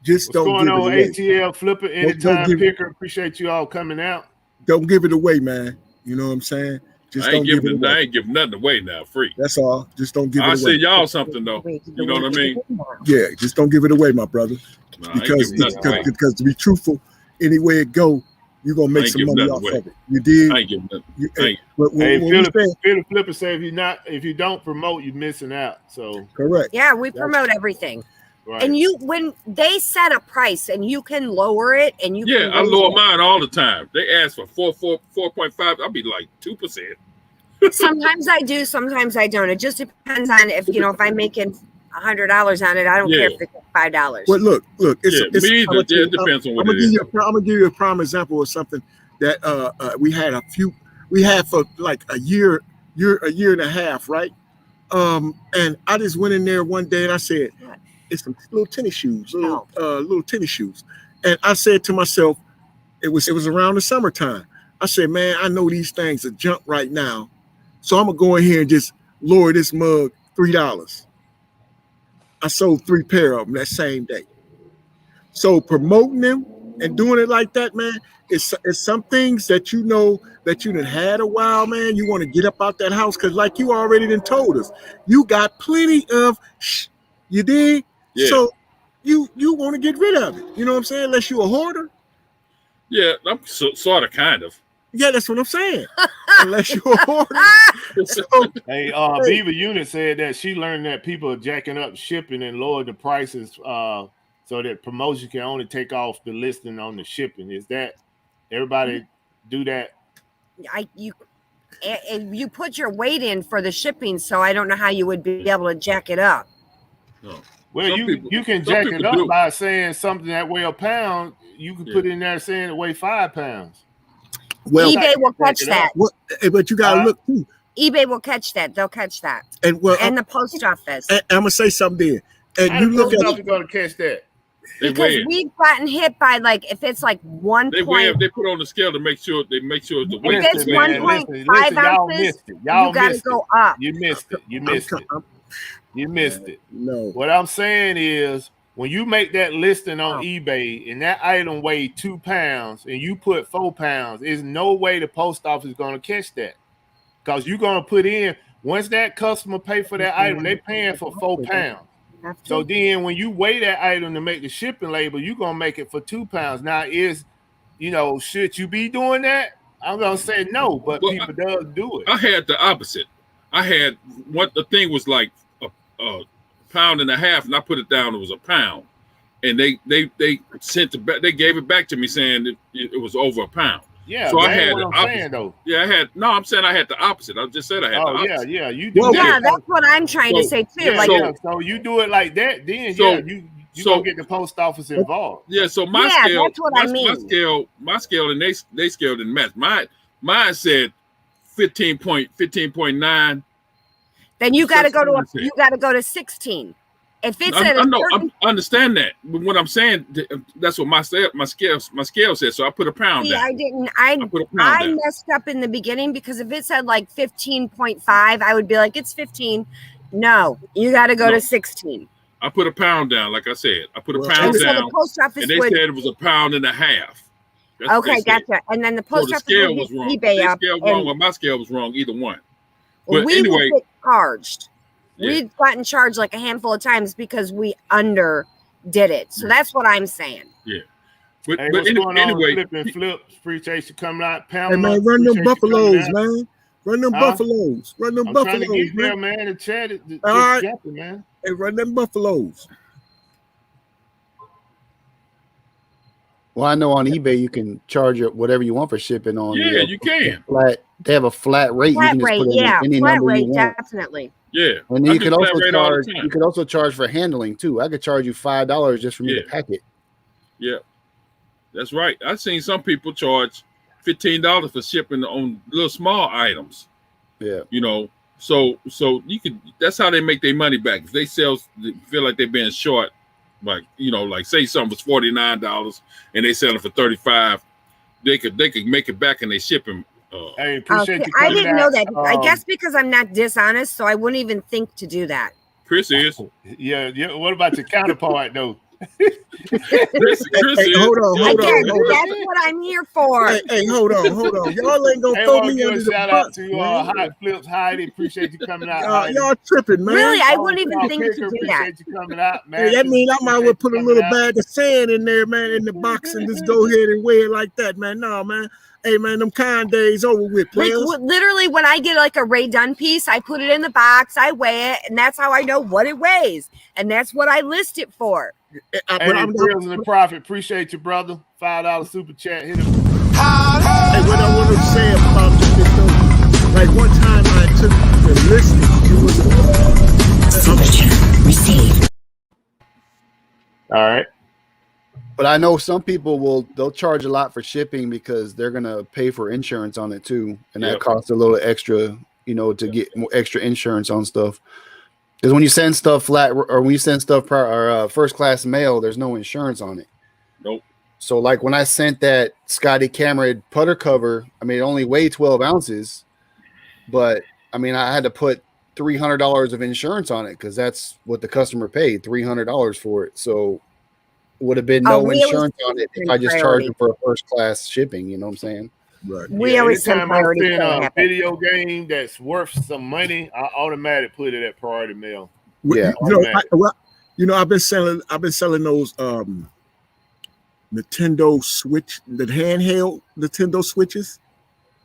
Just What's don't going give on, it away. ATL Flipper, Don't anytime give- picker? Appreciate you all coming out. Don't give it away, man. You know what I'm saying? Just I ain't don't give it giving away. I ain't giving nothing away now, free. That's all. Just don't give I it away. see y'all something though. You know what I mean? Yeah, just don't give it away, my brother. No, I ain't Because giving nothing away. because to be truthful, any way it go, you're gonna I make ain't some giving money nothing off away. of it. You did. I ain't giving nothing. You, I ain't- Hey, when we say, Philip Flipper say if you don't promote, you're missing out. So correct. Yeah, we promote everything. right. And when they set a price and you can lower it and you Yeah, can I raise lower it. mine all the time. They ask for 4.5. I'll be like 2%. Sometimes I do, sometimes I don't. It just depends on if I'm making $100 on it. I don't care if it's $5. Well, look, it's, Yeah, it's me I'm either. It depends on what gonna it give is. you I'm gonna give you a prime example of something that we had for like a year and a half, right? And I just went in there one day and I said, it's some little tennis shoes, little tennis shoes. And I said to myself, it was around the summertime. I said, man, I know these things are junk right now. So I'm gonna go in here and just lower this mug $3. I sold 3 pair of them that same day. So promoting them and doing it like that, man, it's some things that you know that you done had a while, man. You want to get up out that house because, like you already done told us, you got plenty of you did. Yeah. So you want to get rid of it. You know what I'm saying? Unless you a hoarder. Yeah, I'm sort of, kind of. Yeah, that's what I'm saying. Unless you're a hoarder. So, Hey, Viva Unit said that she learned that people are jacking up shipping and lowered the prices so that promotion can only take off the listing on the shipping. Is that everybody do that? You put your weight in for the shipping, so I don't know how you would be able to jack it up. No. Well, you can jack it up by saying something that weigh a pound. You can put in there saying it weigh 5 pounds. Well, eBay will catch that. But you gotta look too. eBay will catch that. They'll catch that. And the post office. And I'm gonna say something there. And how you the look post at office gonna catch that? Because we've gotten hit by if it's like 1 point. They put on the scale to make sure the weight. If it's 1.5 ounces, you gotta go up. You missed it. You missed it. No. What I'm saying is, when you make that listing on eBay and that item weighed 2 pounds and you put 4 pounds, there's no way the post office is going to catch that. Because you're going to put in, once that customer pay for that item, they're paying for 4 pounds. So then when you weigh that item to make the shipping label, you're going to make it for 2 pounds. Now, should you be doing that? I'm going to say no, but people does do it. I had the opposite. I had the thing was like a pound and a half, and I put it down. It was a pound, and they sent it back. They gave it back to me saying it was over a pound. Yeah, so I had what I'm saying though. Yeah, I'm saying I had the opposite. I just said I had the opposite. Yeah, you do. Yeah, that's what I'm trying to say too. So you do it like that, then you gonna get the post office involved. Yeah, so my scale, that's what I mean. My scale, and they scale didn't match. Mine said 15.9. Then you got to go to 16. If it's I understand that, but what I'm saying, that's what my scale says. So I put a pound down. I messed up in the beginning because if it said like 15.5, I would be like, it's 15. No, you got to go to 16. I put a pound down, like I said. I put a pound down, the post office and they said it was a pound and a half. Okay, gotcha. And then the post office scale was wrong. eBay up. Scale wrong. Well, my scale was wrong. Either one. But we anyway, would get charged. Yeah. We've gotten charged like a handful of times because we underdid it. So that's what I'm saying. Yeah. But anyway, Flip, appreciate you coming out. Hey man, run them buffaloes, man. Run them buffaloes. Run them buffaloes, trying to get there, man. And chat it. All right, jumping, man. Hey, run them buffaloes. Well, I know on eBay you can charge whatever you want for shipping on. Yeah, you can. They have a flat rate. Flat you can rate, just put any flat number rate, you want. definitely. Yeah, and then you could also charge for handling too. I could charge you $5 just for me to pack it. Yeah, that's right. I've seen some people charge $15 for shipping on little small items. Yeah, so you could. That's how they make their money back. If they feel like they're being short, like say something was $49 and they selling for $35, they could make it back in their shipping. Hey, appreciate you. I didn't know that. I guess because I'm not dishonest, so I wouldn't even think to do that. Chris is. Yeah. What about your counterpart though? Chris Hey, is. hold on. Again, that's what I'm here for. Hey, hold on. Y'all ain't gonna Hey, I throw want to me give under a the shout out bus, to man. Hot Flips Heidi. Appreciate you coming out, Y'all, Heidi. y'all tripping, man. Really, I Oh, wouldn't even Sean think Picker, to do that. appreciate you coming out, Hey, man. that means I might well put a Appreciate you little coming out. bag of sand in there, man, in the box and just go ahead and weigh it like that, man. No, man. Hey, man, them kind days over with, Like players. literally, when I get like a Ray Dunn piece, I put it in the box, I weigh it, and that's how I know what it weighs, and that's what I list it for. Hey, Grills and the Prophet, appreciate you, brother. $5 super chat. Hit him. Hey, what I want to say about this though, like one time I took the listing, it was Super chat received. All right. But I know some people they'll charge a lot for shipping because they're gonna pay for insurance on it too, and that costs a little extra, to get more extra insurance on stuff. Because when you send stuff flat or when you send stuff first class mail, there's no insurance on it. Nope. So like when I sent that Scotty Cameron putter cover, I mean it only weighed 12 ounces, but I mean I had to put $300 of insurance on it because that's what the customer paid, $300 for it. So would have been no insurance on it if I just charged them for a first class shipping. You know what I'm saying? Right. We always send anytime I priority. send a video game that's worth some money, I automatically put it at priority mail. Yeah. I've been selling those Nintendo Switch, the handheld Nintendo Switches.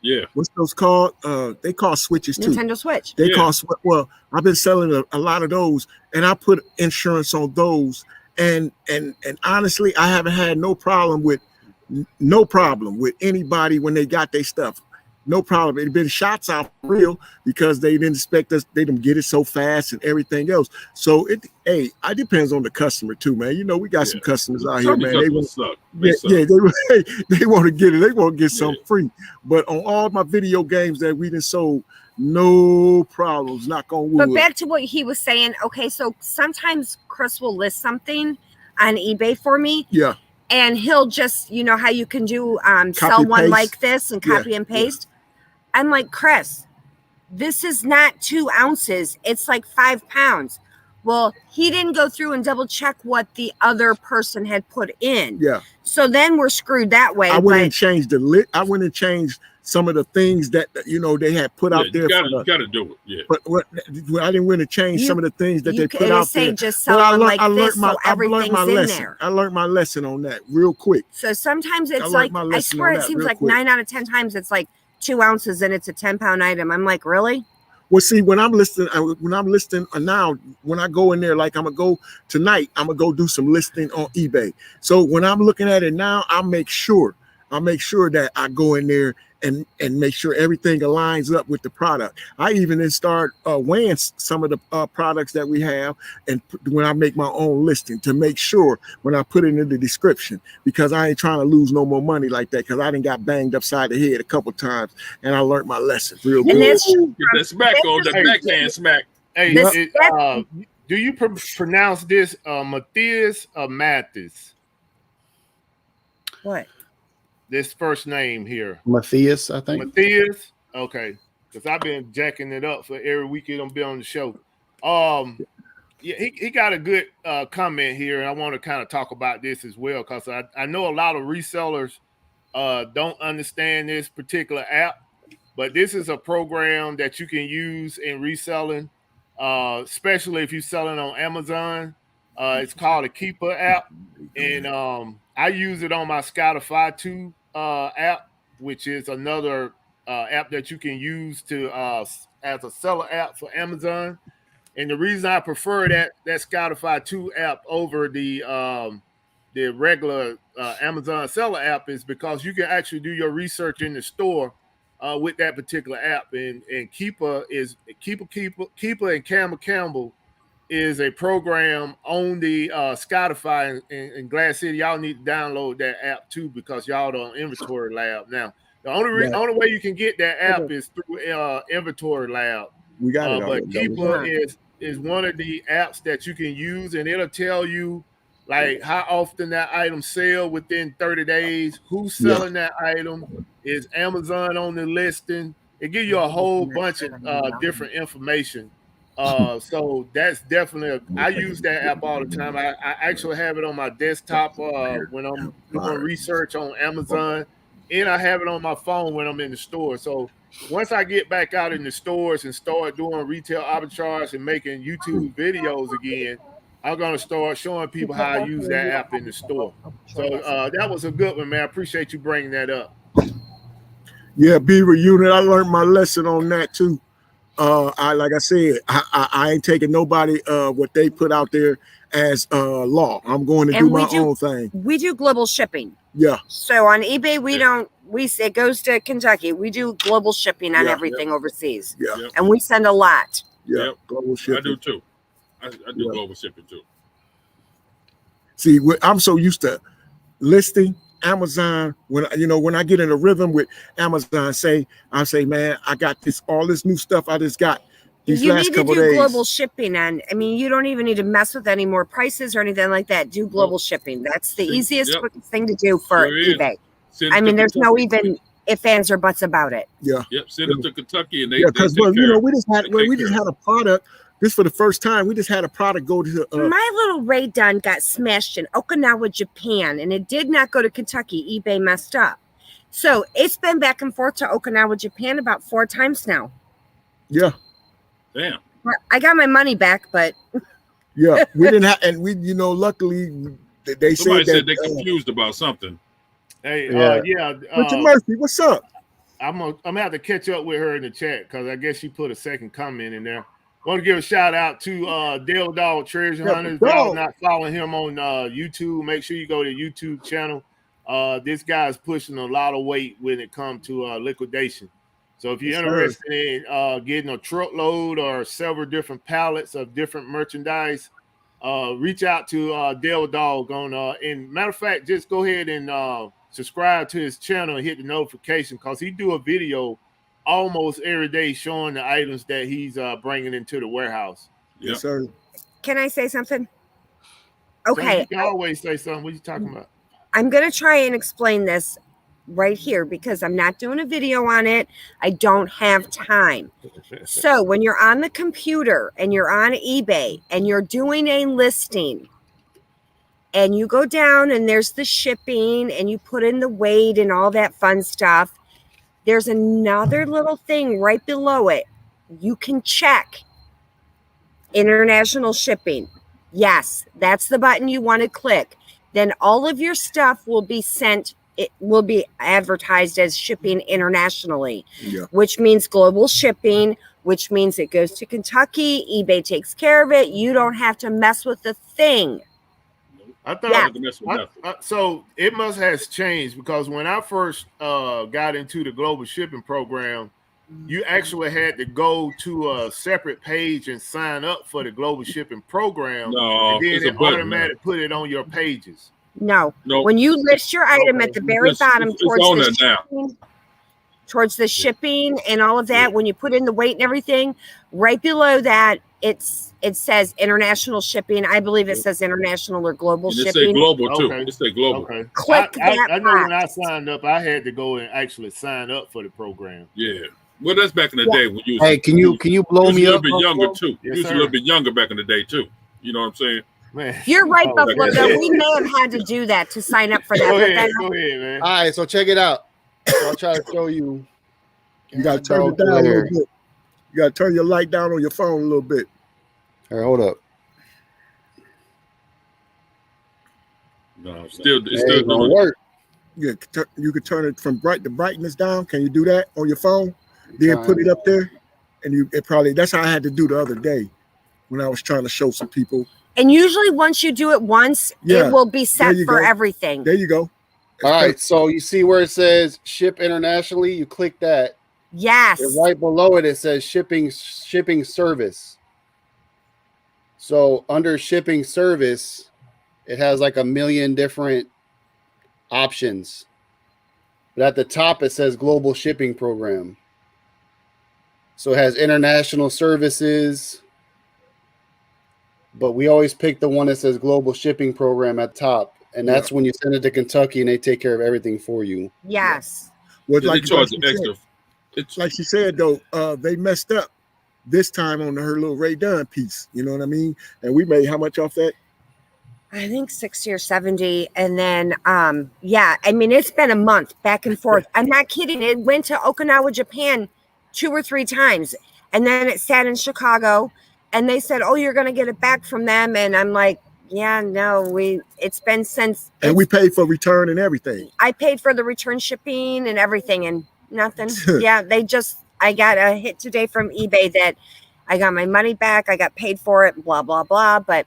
Yeah. What's those called? They call Switches too. Nintendo Switch. They call. Well, I've been selling a lot of those, and I put insurance on those. And honestly, I haven't had no problem with anybody when they got their stuff. No problem. It's been shots out real because they didn't expect us. They didn't get it so fast and everything else. So it depends on the customer too, man. We got some customers out here, man. They want to get it. They want to get something free. But on all my video games that we done sold, no problems. Knock on wood. But back to what he was saying. Okay, so sometimes Chris will list something on eBay for me. Yeah. And he'll just, how you can do sell one like this and copy and paste. I'm like, Chris, this is not 2 ounces. It's like 5 pounds. Well, he didn't go through and double check what the other person had put in. Yeah. So then we're screwed that way. I went and changed the lit. I went and changed some of the things that they had put out there. You gotta do it. Yeah. But I didn't want to change some of the things that they put out there. Just sell I learned my lesson. I learned my lesson on that real quick. So sometimes it's like I swear it seems like 9 out of 10 times it's like 2 ounces and it's a 10-pound item. I'm like, really? Well, see, when I'm listing now, when I go in there, like I'm gonna go tonight, I'm gonna go do some listing on eBay. So when I'm looking at it now, I'll make sure that I go in there and make sure everything aligns up with the product. I even then start weighing some of the products that we have, and when I make my own listing to make sure when I put it in the description, because I ain't trying to lose no more money like that, because I done got banged upside the head a couple times, and I learned my lesson real good. Get that smack on the backhand smack. Hey, do you pronounce this Matthias or Mathis? What? This first name here. Matthias, I think. Matthias? Okay. Because I've been jacking it up for every week he don't be on the show. Yeah, he got a good comment here, and I want to kind of talk about this as well, because I know a lot of resellers don't understand this particular app, but this is a program that you can use in reselling, especially if you're selling on Amazon. It's called a Keeper app, and I use it on my Scoutify 2 app, which is another app that you can use to as a seller app for Amazon. And the reason I prefer that Scoutify 2 app over the regular Amazon seller app is because you can actually do your research in the store with that particular app. And Keeper and Campbell is a program on the Scoutify and Glass City. Y'all need to download that app too, because y'all the Inventory Lab now. The only way you can get that app is through Inventory Lab. We got it. But Keeper is one of the apps that you can use, and it'll tell you like how often that item sell within 30 days, who's selling that item, is Amazon on the listing. It gives you a whole bunch of different information. So that's definitely I use that app all the time. I actually have it on my desktop when I'm doing research on Amazon, and I have it on my phone when I'm in the store. So once I get back out in the stores and start doing retail arbitrage and making YouTube videos again, I'm gonna start showing people how I use that app in the store. So that was a good one, man. I appreciate you bringing that up. Yeah, Beaver Unit. I learned my lesson on that too. Like I said, I ain't taking nobody what they put out there as law. I'm going to do my own thing. We do global shipping. Yeah. So on eBay, it goes to Kentucky. We do global shipping on everything overseas. Yeah. And we send a lot. Yeah. Yep. Global shipping. I do too. I do global shipping too. See, I'm so used to listing Amazon. When I get in a rhythm with Amazon, I say, man, I got all this new stuff I just got these you last need to couple do days. Global shipping, and I mean, you don't even need to mess with any more prices or anything like that. Do global shipping. That's the easiest, quickest thing to do for eBay. I mean, there's no even ifs, ands, or buts about it. Yeah. Yep. Send it to Kentucky, and they because we just had a product. This for the first time. We just had a product go to. My little Ray Dunn got smashed in Okinawa, Japan, and it did not go to Kentucky. eBay messed up, so it's been back and forth to Okinawa, Japan about 4 times now. Yeah. Damn. I got my money back, but yeah, we didn't have, and we, luckily they Somebody said they're confused about something. Hey, Richard Murphy, what's up? I'm gonna have to catch up with her in the chat because I guess she put a second comment in there. Want to give a shout out to Dale Dog Treasure Hunters. If y'all not following him on YouTube, make sure you go to YouTube channel. This guy's pushing a lot of weight when it comes to liquidation. So if you're interested in getting a truckload or several different pallets of different merchandise, reach out to Dale Dog on. And matter of fact, just go ahead and subscribe to his channel and hit the notification because he do a video almost every day showing the items that he's bringing into the warehouse. Yes, sir. Can I say something? Okay. So you can always say something. What are you talking about? I'm going to try and explain this right here because I'm not doing a video on it. I don't have time. So when you're on the computer and you're on eBay and you're doing a listing and you go down and there's the shipping and you put in the weight and all that fun stuff, there's another little thing right below it. You can check international shipping. Yes, that's the button you want to click. Then all of your stuff will be sent. It will be advertised as shipping internationally, which means global shipping, which means it goes to Kentucky. eBay takes care of it. You don't have to mess with the thing. I thought so. It must has changed because when I first got into the global shipping program, you actually had to go to a separate page and sign up for the global shipping program. No, and then it automatically put it on your pages. No. When you list your item at the very bottom towards the shipping and all of that, when you put in the weight and everything, right below that, it says international shipping. I believe it says international or global shipping. It say global too. It say global. Okay. Click that. I know when I signed up, I had to go and actually sign up for the program. Yeah. Well, that's back in the day when you. Hey, can you blow me up? A little bit younger too. Yes, you was a little bit younger back in the day too. You know what I'm saying? Man. You're right, Buffalo. We may have had to do that to sign up for that. Go ahead, man. All right, so check it out. So I'll try to show you. You got to turn it down a little bit. You got to turn your light down on your phone a little bit. All right, hold up. No, it's still doing work. Yeah, you could turn it from the brightness down. Can you do that on your phone? Then put it up there, and that's how I had to do the other day when I was trying to show some people. And usually, once you do it once, it will be set for everything. There you go. All right, so you see where it says ship internationally? You click that. Yes. And right below it, it says shipping service. So under shipping service, it has like a million different options. But at the top, it says global shipping program. So it has international services. But we always pick the one that says global shipping program at top. And that's when you send it to Kentucky and they take care of everything for you. Yes. Well, like she said, though, they messed up this time on her little Ray Dunn piece. You know what I mean? And we made how much off that? I think 60 or 70. And then, yeah, I mean, it's been a month back and forth. I'm not kidding. It went to Okinawa, Japan 2 or 3 times. And then it sat in Chicago and they said, oh, you're going to get it back from them. And I'm like, yeah, no, it's been since. And we paid for return and everything. I paid for the return shipping and everything and nothing. Yeah, I got a hit today from eBay that I got my money back. I got paid for it, blah, blah, blah. But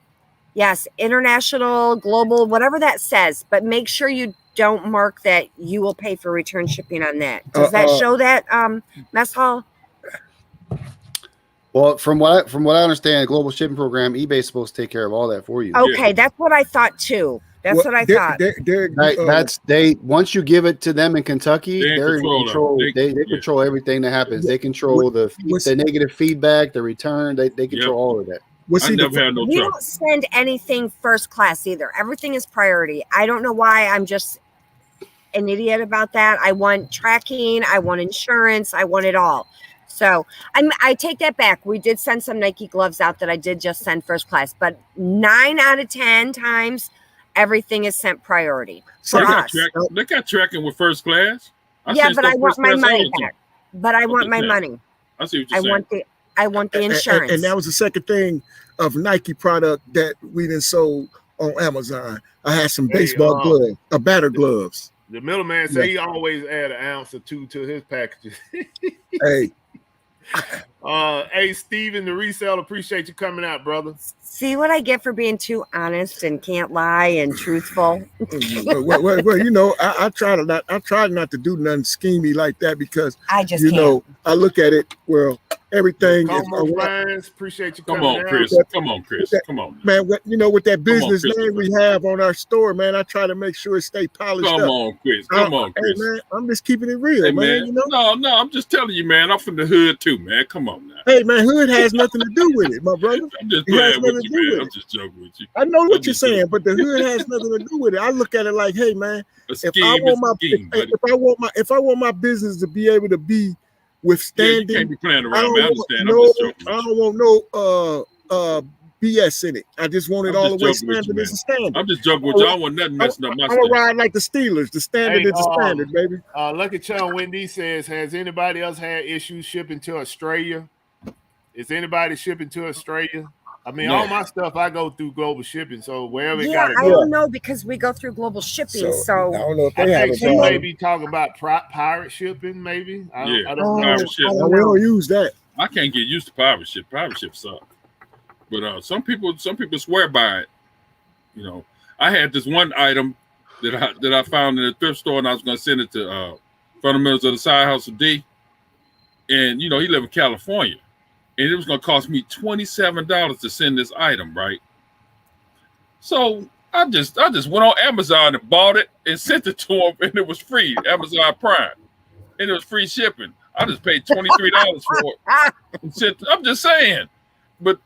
yes, international, global, whatever that says, but make sure you don't mark that you will pay for return shipping on that. Does that show that, Mess Hall? Well, from what I understand, the global shipping program, eBay is supposed to take care of all that for you. Okay, that's what I thought too. That's what I thought. That's once you give it to them in Kentucky, they're in control. They control everything that happens. They control the negative feedback, the return. They control all of that. I never had no trouble. We don't send anything first class either. Everything is priority. I don't know why. I'm just an idiot about that. I want tracking. I want insurance. I want it all. So I take that back. We did send some Nike gloves out that I did just send first class, but 9 out of 10 times, everything is sent priority. So they got tracking with first class. Yeah, but I want my money back. But I want my money. I see what you're saying. I want the insurance. And that was the second thing of Nike product that we then sold on Amazon. I had some baseball gloves, batter gloves. The middleman said he always add an ounce or two to his packages. Hey. Hey, Steven, the reseller, appreciate you coming out, brother. See what I get for being too honest and can't lie and truthful. well, you know, I try not to do nothing schemy like that because I just you know I look at it everything. Appreciate you coming out. Come on, Chris. Come on, man. With that business name we have on our store, man, I try to make sure it stay polished. Come on, Chris. Come on, Chris. Hey, man, I'm just keeping it real, man. You know? No, I'm just telling you, man. I'm from the hood too, man. Come on now. Hey, man, hood has nothing to do with it, my brother. I'm just playing with you, man. I'm just joking with you. I know what you're saying, but the hood has nothing to do with it. I look at it like, hey, man, if I want my business to be able to be withstanding, you can't be playing around. I don't want no BS in it. I just want it all the way standard as a standard. I'm just joking with you. I don't want nothing messing up my stuff. I'm gonna ride like the Steelers. The standard is the standard, baby. Lucky Charm Wendy says, has anybody else had issues shipping to Australia? Is anybody shipping to Australia? I mean, all my stuff I go through global shipping, so wherever it got to go. I don't know because we go through global shipping. So I don't know if they have it. She may be talking about pirate shipping, maybe. I don't know. Pirate ship. We don't use that. I can't get used to pirate ship. Pirate ship suck. But some people swear by it. You know, I had this one item that I found in a thrift store, and I was going to send it to fundamentals of the side house of D. And you know, he lived in California. And it was going to cost me $27 to send this item, right? So I just went on Amazon and bought it and sent it to him, and it was free, Amazon Prime, and it was free shipping. I just paid $23 for it. I'm just saying, but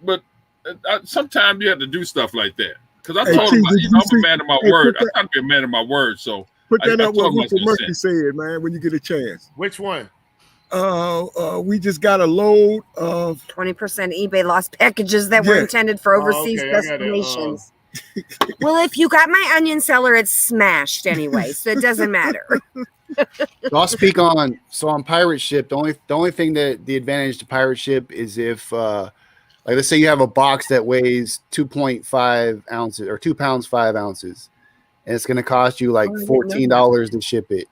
sometimes you have to do stuff like that because I told him, I'm a man of my word. I try to be a man of my word. So put that up what Mr. Murphy said, man. When you get a chance. Which one? We just got a load of 20% eBay lost packages that were intended for overseas destinations. Well, if you got my onion seller, it's smashed anyway, so it doesn't matter. So I'll speak on pirate ship. The only thing that the advantage to pirate ship is if like let's say you have a box that weighs 2.5 ounces or 2 pounds 5 ounces, and it's going to cost you like $14 to ship it.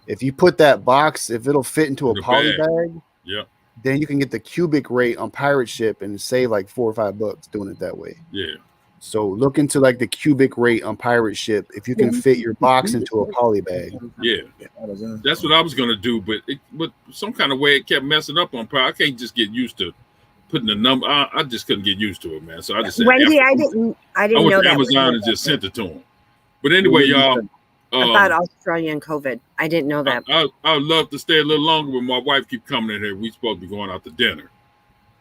If you put that box, if it'll fit into a poly bag, then you can get the cubic rate on pirate ship and save like $4 or $5 doing it that way. Yeah. So look into like the cubic rate on pirate ship if you can fit your box into a poly bag. Yeah, that's what I was gonna do, but some kind of way it kept messing up on pirate. I can't just get used to putting the number. I just couldn't get used to it, man. So I just said, Wendy, I didn't know went to that Amazon and just sent it to him. But anyway, y'all. About Australia and COVID. I didn't know that. I would love to stay a little longer, but my wife keep coming in here. We supposed to be going out to dinner.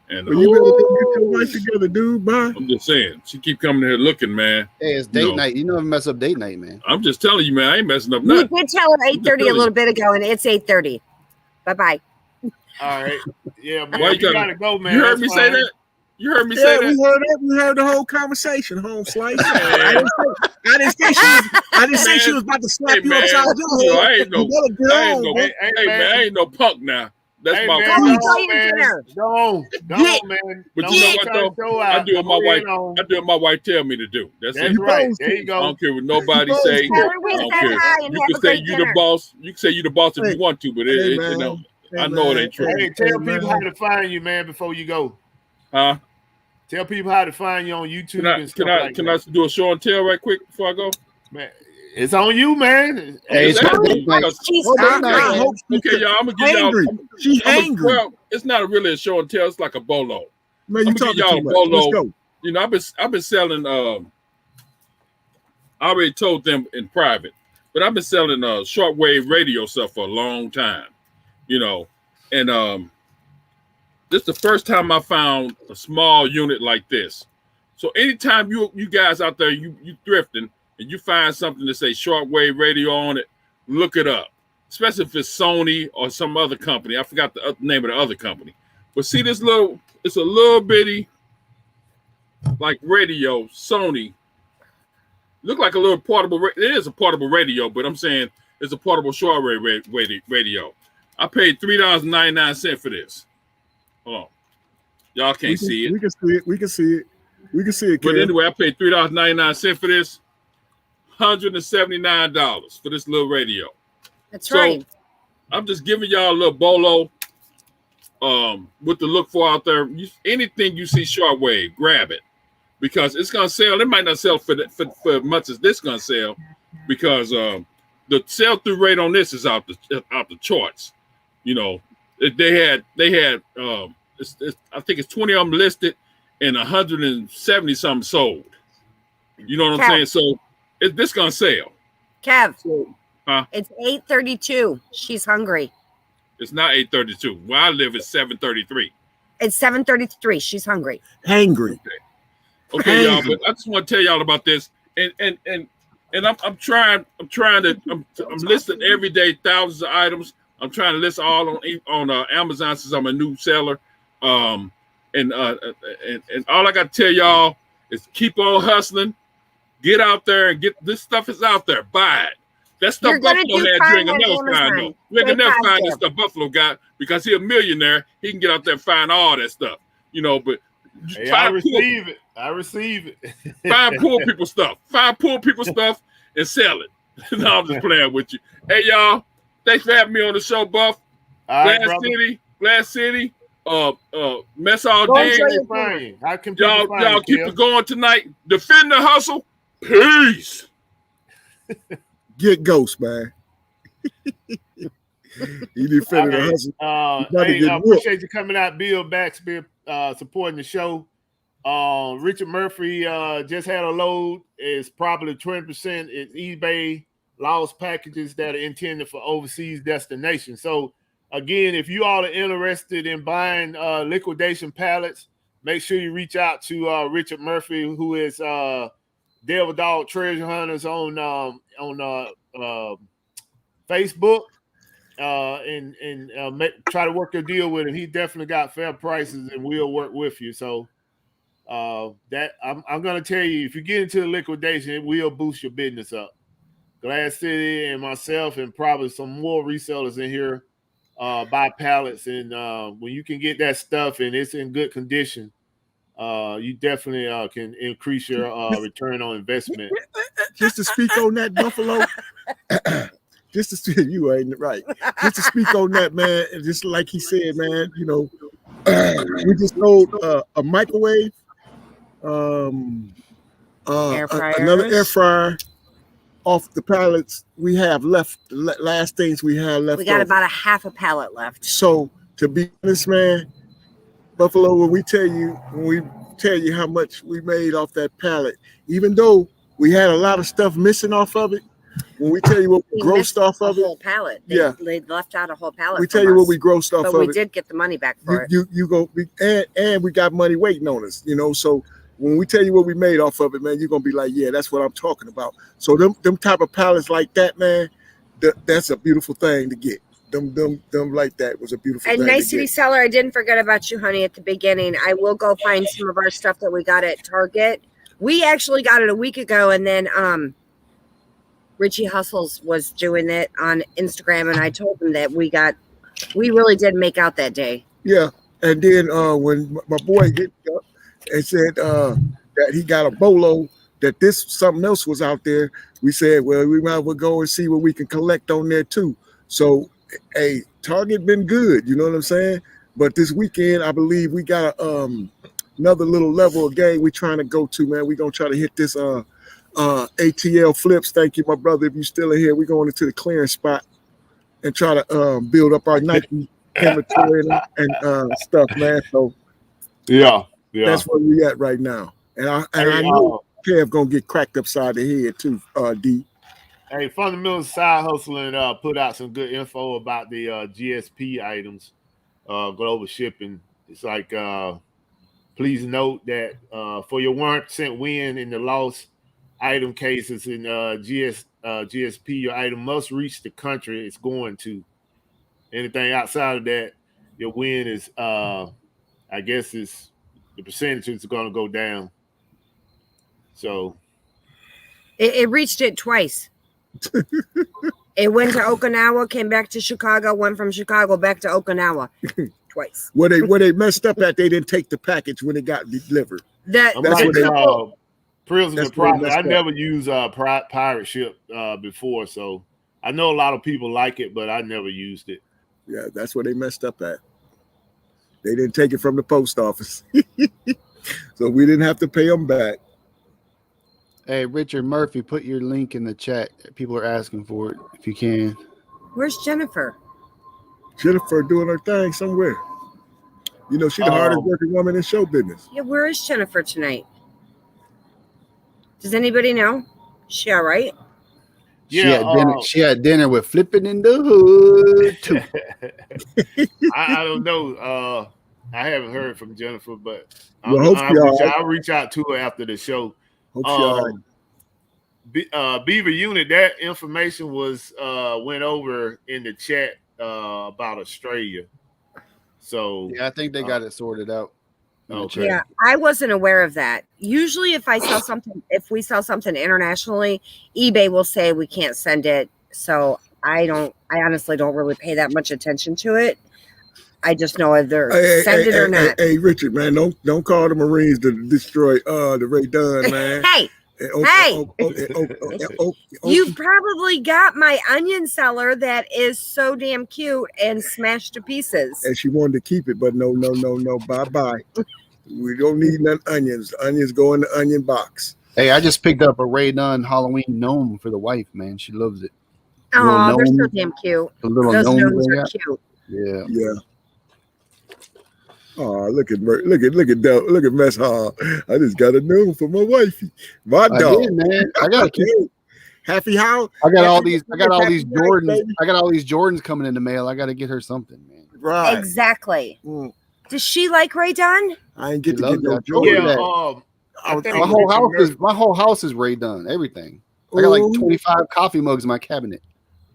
And you better get your wife together, dude. Bye. I'm just saying, she keep coming here looking, man. Hey, it's date night. You never mess up date night, man. I'm just telling you, man. I ain't messing up nothing. You did tell her 8:30 a little bit ago, and it's 8:30. Bye-bye. All right. Yeah, man. Why You gotta go, man. You heard That's me say fine. that? You heard me say Yeah, that? we heard the whole conversation, home slice. Man. I didn't say she was about to slap Hey, you man, upside your head. I ain't no, You better get I ain't on, no, man. hey, man, I ain't no punk now. That's Hey, my man, fault. go Enjoy on, your man. dinner. Go on, man. But Don't you know let what that though? show I out. do what my Go wife. in on. I do what my wife tell me to do. That's That's it. right. There you I go. don't care what nobody You say. supposed Tell her we I said don't care. hi and You have can a say great you dinner. the boss. You can say you the boss if Hey, you want to, but hey, you man. know, Hey, I know it ain't true. Hey, tell man. people how to find you, man, before you go. Huh? Tell people how to find you on YouTube and stuff like Can that. I do a show and tell right quick before I go? Man, it's on you, man. Hey, it's It's her actually date night. because She's Oh, I, date night, I man. hope she's okay, y'all. I'm gonna give y'all. hangry. She hangry. Well, it's not really a show and tell. It's like a bolo. Man, you I'm gonna talking give y'all too a much. Let's bolo. go. You know, I've been selling. I already told them in private, but I've been selling shortwave radio stuff for a long time. You know, and this is the first time I found a small unit like this. So anytime you guys out there you thrifting and you find something that say shortwave radio on it, look it up. Especially if it's Sony or some other company. I forgot the name of the other company. But see this little, it's a little bitty like radio, Sony. Look like a little portable. It is a portable radio, but I'm saying it's a portable shortwave radio. I paid $3.99 for this. Hold on. Y'all can't see it. We can see it. We can see it. We can see it, But Kev. anyway, I paid $3.99 for this. $179 for this little radio. That's So right. I'm just giving y'all a little bolo. What to look for out there. Anything you see shortwave, grab it because it's gonna sell. It might not sell for as much as this gonna sell because the sell through rate on this is out the charts. You know, they had I think it's 20 of them listed and 170 something sold. You know what I'm saying? So this gonna sell. Kev, Huh? it's 8:32. She's hungry. It's not 8:32. Where I live is 7:33. It's 7:33. She's hungry. Hangry. Okay, y'all. But I just want to tell y'all about this, and I'm listing every day thousands of items. I'm trying to list all on Amazon since I'm a new seller. And all I got to tell y'all is keep on hustling. Get out there and get this stuff is out there. Buy it. That stuff Buffalo had during another time though. You can never find this stuff Buffalo got because he's a millionaire. He can get out there and find all that stuff. You know, but hey, I receive it. Find poor people stuff. Find poor people stuff and sell it. No, I'm just playing with you. Hey y'all, thanks for having me on the show, Buff. Glass City, Mess All Day. Y'all keep it going tonight. Defend the hustle. Peace. Get Ghost, man. You defended the hustle. Hey, I appreciate you coming out, Bill Baxby, supporting the show. Richard Murphy just had a load. It's probably 20%. It's eBay lost packages that are intended for overseas destinations. So again, if you all are interested in buying liquidation pallets, make sure you reach out to Richard Murphy, who is Devil Dog Treasure Hunters on Facebook, and try to work a deal with him. He definitely got fair prices, and we'll work with you. So that I'm going to tell you, if you get into the liquidation, it will boost your business up. Glass City and myself and probably some more resellers in here buy pallets, and when you can get that stuff and it's in good condition, you definitely can increase your return on investment. Just to speak on that, Buffalo. Just to speak, you ain't right. Just to speak on that, man. And just like he said, man, you know, we just sold a microwave, another air fryer off the pallets we have left. Last things we have left. We got about a half a pallet left. So to be honest, man, Buffalo, when we tell you how much we made off that pallet, even though we had a lot of stuff missing off of it, when we tell you what we grossed off of it, whole pallet. They left out a whole pallet. We tell you what we grossed off of it. But we did get the money back for it. You go and we got money waiting on us, you know. So when we tell you what we made off of it, man, you're gonna be like, yeah, that's what I'm talking about. So them type of pallets like that, man, that's a beautiful thing to get. them like that was a beautiful And thing. Nice to City get. Seller, I didn't forget about you, honey, at the beginning. I will go find some of our stuff that we got at Target. We actually got it a week ago, and then Richie Hustles was doing it on Instagram, and I told him that we really did make out that day. Yeah, and then when my boy hit me up and said that he got a bolo, that something else was out there, we said, well, we might as well go and see what we can collect on there too. So, hey, Target been good, you know what I'm saying? But this weekend, I believe we got another little level of game we're trying to go to, man. We're gonna try to hit this ATL flips. Thank you, my brother. If you're still in here, we're going into the clearance spot and try to build up our Nike inventory and stuff, man. So Yeah. that's where we at right now. And I know Kev gonna get cracked upside the head too, D. Hey, Fundamental Side Hustling put out some good info about the GSP items, global shipping. It's like, please note that for your 1% win in the lost item cases in GSP, your item must reach the country it's going to. Anything outside of that, your win is, I guess, is the percentage is going to go down. So It reached it twice. It went to Okinawa, came back to Chicago, went from Chicago back to Okinawa twice. Where they messed up at, they didn't take the package when it got delivered. That's like what Prison That's and what they Profit. messed I up. never used pirate ship before, so I know a lot of people like it, but I never used it. Yeah, that's where they messed up at. They didn't take it from the post office, so we didn't have to pay them back. Hey, Richard Murphy, put your link in the chat. People are asking for it if you can. Where's Jennifer? Jennifer doing her thing somewhere. You know, she's the hardest working woman in show business. Yeah, where is Jennifer tonight? Does anybody know? She all right? She had dinner with Flipping in the Hood too. I don't know. I haven't heard from Jennifer, but I'll reach out to her after the show. Hope she all right. Beaver Unit, that information was went over in the chat about Australia. So yeah, I think they got it sorted out. Okay. Yeah, I wasn't aware of that. Usually if we sell something internationally, eBay will say we can't send it. So I honestly don't really pay that much attention to it. I just know either send it or not. Hey, Richard, man, don't call the Marines to destroy the Ray Dunn, man. Hey, you've probably got my onion seller that is so damn cute and smashed to pieces. And she wanted to keep it, but no, bye. We don't need none onions. The onions go in the onion box. Hey, I just picked up a Ray Dunn Halloween gnome for the wife, man. She loves it. Oh, they're so damn cute. Those gnomes are cute. Yeah. Oh, look at Mess Hall. I just got a gnome for my wifey. My dog. Did, man. I got to keep Happy how? I got all these Jordans. I got all these Jordans coming in the mail. I got to get her something, man. Right. Exactly. Does she like Ray Dunn? I ain't get to get no Jordans. My whole house is Ray Dunn. Everything. I got like 25 coffee mugs in my cabinet.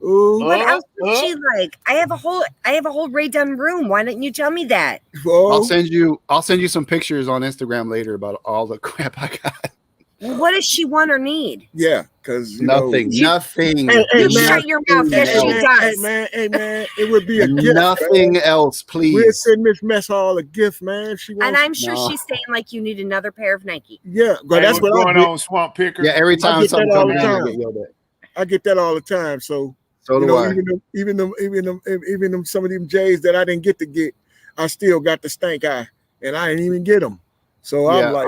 Ooh. What else does she like? I have a whole Ray Dunn room. Why didn't you tell me that? I'll send you some pictures on Instagram later about all the crap I got. Well, what does she want or need? Yeah, because nothing. You shut your mouth. Yes, she does. Hey man, it would be a gift. Nothing else, please. We'll send Miss Mess Hall a gift, man. She wants. And I'm sure she's saying like you need another pair of Nike. Yeah, but that's what going on, Swamp Picker. Yeah, every time something comes out, I get that all the time. So do I. Even them some of them J's that I didn't get to get, I still got the stank eye, and I didn't even get them. So I'm like,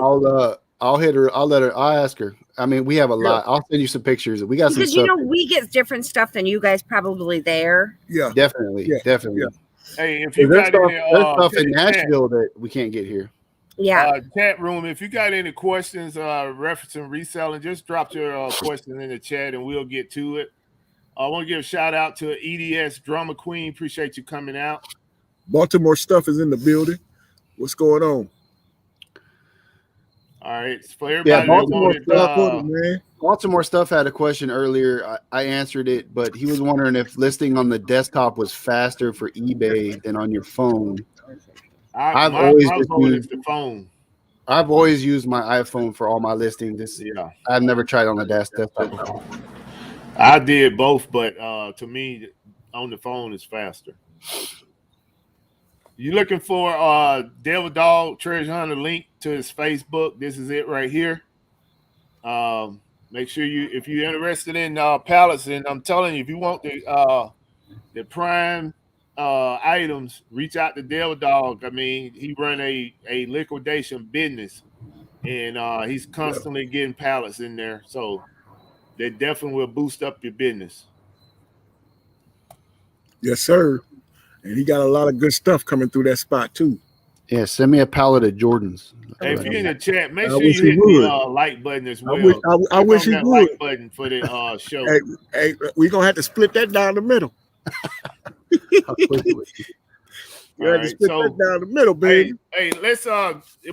I'll hit her. I'll ask her. I mean, we have a lot. I'll send you some pictures. We got because some stuff. we get different stuff than you guys probably there. Yeah, definitely. Yeah. Hey, if you got there's stuff in Nashville that we can't get here. Yeah. Chat room. If you got any questions referencing reselling, just drop your question in the chat and we'll get to it. I want to give a shout out to EDS Drama Queen. Appreciate you coming out. Baltimore stuff is in the building. What's going on? All right. For Yeah, everybody that Baltimore wanted, stuff. Man. Baltimore stuff had a question earlier. I answered it, but he was wondering if listing on the desktop was faster for eBay than on your phone. I've my always vote is the phone. I've always used my iPhone for all my listings. Yeah. I've never tried on the desktop before. I did both, but to me, on the phone is faster. You looking for Devil Dog Treasure Hunter link to his Facebook? This is it right here. Make sure if you're interested in pallets, and I'm telling you, if you want the prime items, reach out to Devil Dog. I mean, he run a liquidation business, and he's constantly getting pallets in there, so they definitely will boost up your business. Yes, sir. And he got a lot of good stuff coming through that spot too. Yeah, send me a pallet of Jordans. Hey, if you're in the chat, make I sure wish you he hit would. the like button as well. I wish he that would. like button for the show. Hey, we're gonna have to split that down the middle. You have to split that down the middle, baby. Hey, let's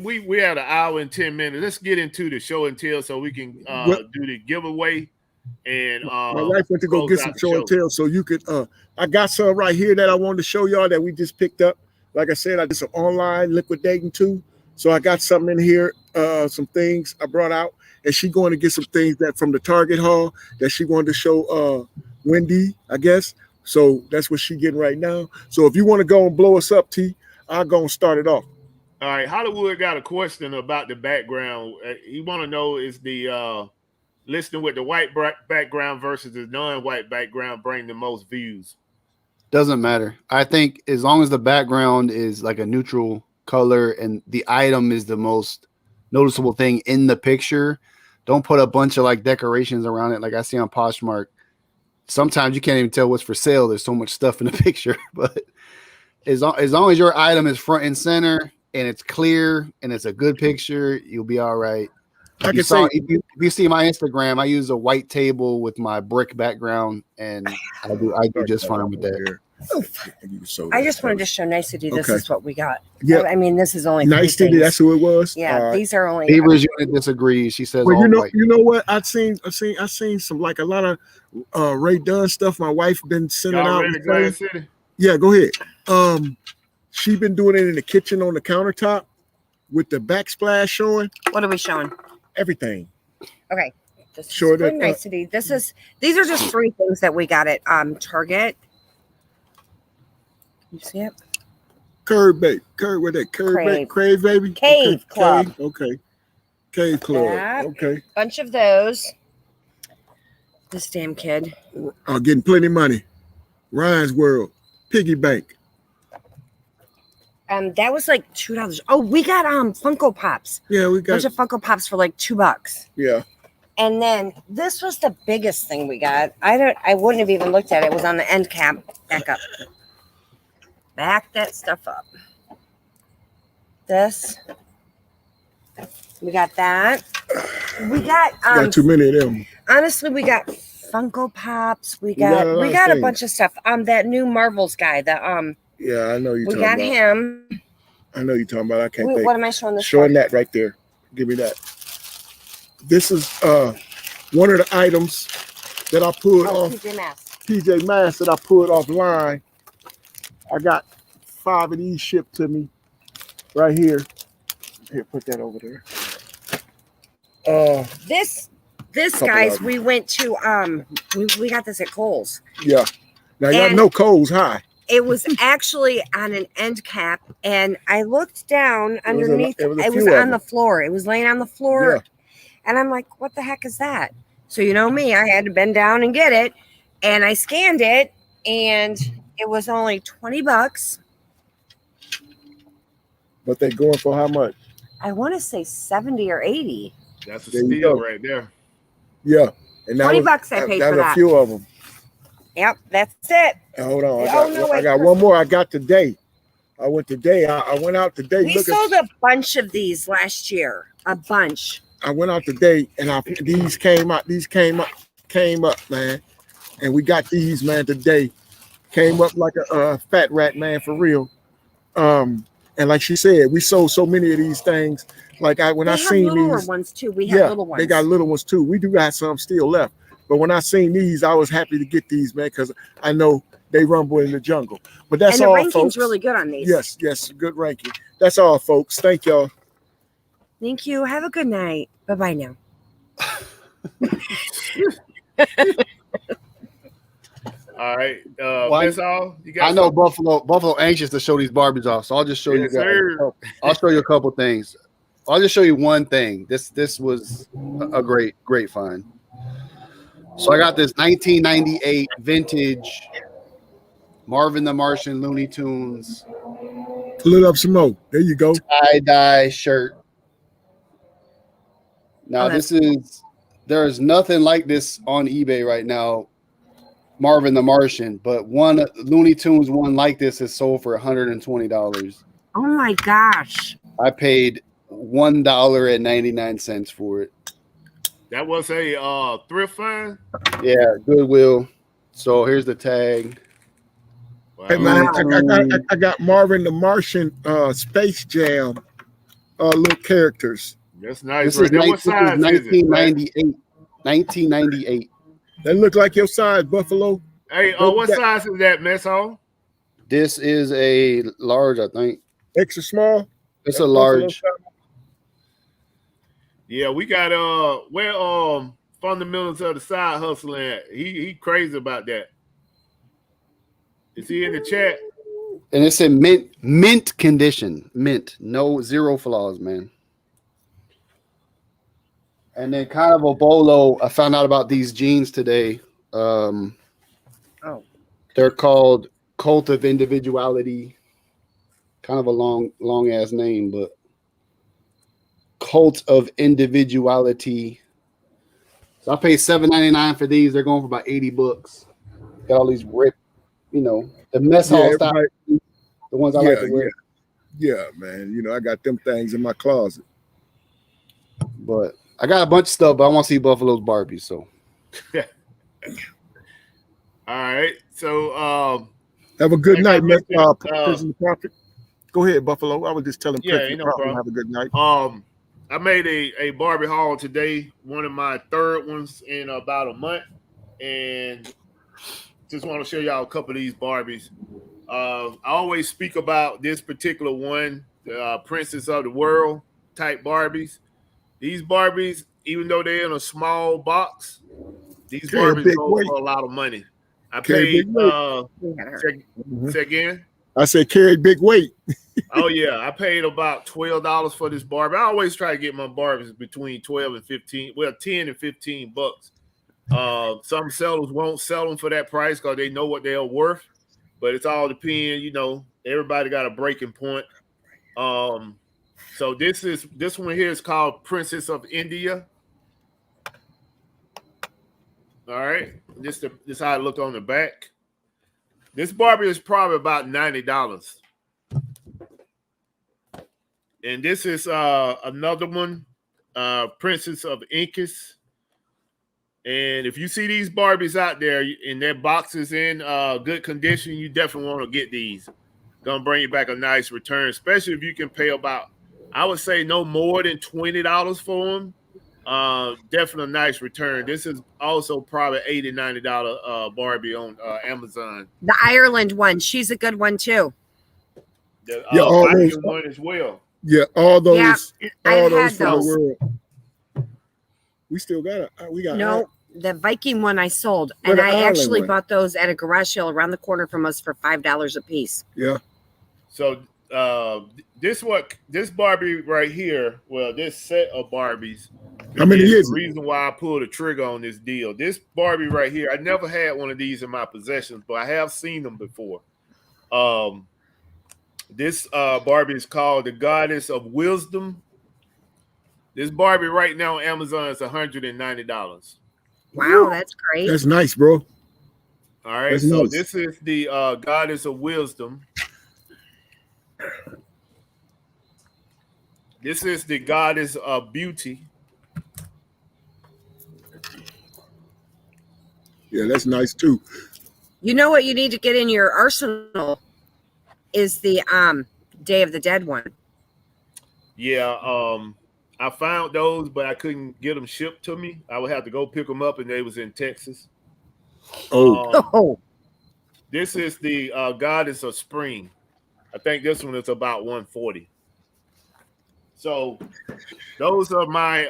we had an hour and 10 minutes. Let's get into the show and tell so we can do the giveaway. And my wife went to go get some show and tell, so you could I got some right here that I wanted to show y'all that we just picked up. Like I said, I did some online liquidating too. So I got something in here, some things I brought out, and she going to get some things that from the Target haul that she wanted to show Wendy, I guess. So that's what she getting right now. So if you want to go and blow us up, T, I'll go and start it off. All right, Hollywood got a question about the background. He want to know is the listing with the white background versus the non-white background bring the most views? Doesn't matter. I think as long as the background is like a neutral color and the item is the most noticeable thing in the picture, don't put a bunch of like decorations around it like I see on Poshmark. Sometimes you can't even tell what's for sale. There's so much stuff in the picture. But as long as your item is front and center and it's clear and it's a good picture, you'll be all right. If you see my Instagram, I use a white table with my brick background, and I do just fine with that. I just wanted to show Nicety. This is what we got. Yeah, I mean, this is only Nicety. That's who it was. Yeah, these are only. Beaver's unit disagrees. She says, well, all white. You know what? I've seen some like a lot of Ray Dunn stuff. My wife been sending out. Yeah, go ahead. She been doing it in the kitchen on the countertop with the backsplash showing. What are we showing? Everything. Okay. This is Nicety. These are just three things that we got at Target. You see it? Curve bait. Where that curve crave baby? Cave Club. Okay. Cave Club. Okay. Bunch of those. This damn kid. Getting plenty of money. Ryan's World. Piggy Bank. That was like $2. Oh, we got Funko Pops. Yeah, we got a bunch of Funko Pops for like $2. Yeah. And then this was the biggest thing we got. I wouldn't have even looked at it. It was on the end cap. Back up. Back that stuff up. This. We got that. We got too many of them. Honestly, we got Funko Pops. We got a bunch of stuff. That new Marvels guy. Yeah, I know you. We got him. I know you're talking about. I can't think. What am I showing this? Showing that right there. Give me that. This is one of the items that I pulled off. PJ Masks that I pulled offline. I got 5 of these shipped to me right here. Here, put that over there. This guys, we went to we got this at Kohl's. Yeah. Now y'all know Kohl's high. It was actually on an end cap, and I looked down underneath. It was on the floor. It was laying on the floor, yeah. And I'm like, "What the heck is that?" So you know me, I had to bend down and get it, and I scanned it, and it was only $20. But they going for how much? I want to say 70 or 80. That's a steal right there. Yeah, and $20 I paid for that. A few of them. Yep, that's it. Hold on. I got one more. I got today. I went today. I went out today. We sold a bunch of these last year. A bunch. I went out today, and these came up. These came up, man. And we got these, man, today. Came up like a fat rat, man, for real. And like she said, we sold so many of these things. Like when I They have seen littler these, ones too. We have yeah, little ones. they got little ones too. We do got some still left. But when I seen these, I was happy to get these, man, because I know they rumble in the jungle. But that's And the all, ranking's folks. really good on these. Yes, good ranking. That's all, folks. Thank y'all. Thank you. Have a good night. Bye-bye now. All right. Well, That's all. You got I know something? Buffalo anxious to show these Barbies off, so I'll just show you Yes, guys. sir. I'll show you a couple things. I'll just show you one thing. This was a great find. So I got this 1998 vintage Marvin the Martian Looney Tunes Pull it up some more. There you go. tie-dye shirt. Now there is nothing like this on eBay right now. Marvin the Martian, but one Looney Tunes one like this is sold for $120. Oh my gosh. I paid $1.99 for it. That was a thrift find. Yeah, Goodwill. So here's the tag. Wow. Hey, man, I got Marvin the Martian Space Jam little characters. That's nice. This Right is there. What size is it? 1998. 1998. They look like your size, Buffalo. Hey, what size is that, Meso? This is a large, I think. Extra small. It's a large. Yeah, we got where fundamentals of the side hustling at. He crazy about that. Is he in the chat? And it's in mint condition. Mint. No, zero flaws, man. And then kind of a bolo. I found out about these jeans today. They're called Cult of Individuality. Kind of a long ass name, but Cult of Individuality. So I paid $7.99 for these. They're going for about $80. Got all these ripped, the mess hall style. Right. The ones I like to wear. Yeah, man. I got them things in my closet. But I got a bunch of stuff, but I want to see Buffalo's Barbie. So, all right. So, have a good night, man. mentioned, Profit. Go ahead, Buffalo. I was just telling ain't no problem. Have a good night. I made a Barbie haul today, one of my third ones in about a month, and just want to show y'all a couple of these Barbies. I always speak about this particular one, the Princess of the World type Barbies. These Barbies, even though they're in a small box, these Barbies go for a lot of money. I paid say again. I said carry big weight. Oh yeah, I paid about $12 for this Barbie. I always try to get my Barbies between 12 and 15, well, 10 and 15 bucks. Some sellers won't sell them for that price because they know what they're worth, but it's all depends. Everybody got a breaking point. So this one here is called Princess of India. All right, this how it look on the back. This Barbie is probably about $90. And this is another one, Princess of Incas. And if you see these Barbies out there and their boxes in good condition, you definitely want to get these. Gonna bring you back a nice return, especially if you can pay about, I would say, no more than $20 for them. Definitely a nice return. This is also probably $80, $90 Barbie on Amazon. The Ireland one, she's a good one too. The those, one as well. Yeah, all those. Yeah, all those. For the world. We still got it. We got no. The Viking one I sold, and I actually bought those at a garage sale around the corner from us for $5 a piece. Yeah. So this Barbie right here, well, this set of Barbies. How many is the reason why I pulled the trigger on this deal? This Barbie right here, I never had one of these in my possession, but I have seen them before. This Barbie is called the Goddess of Wisdom. This Barbie right now on Amazon is $190. Wow, that's great. That's nice, bro. All right, that's so nice. This is the Goddess of Wisdom. This is the Goddess of Beauty. Yeah, that's nice too. You know what you need to get in your arsenal is the Day of the Dead one. Yeah, I found those, but I couldn't get them shipped to me. I would have to go pick them up, and they was in Texas. Oh, Oh, This is the Goddess of Spring. I think this one is about 140. So those are my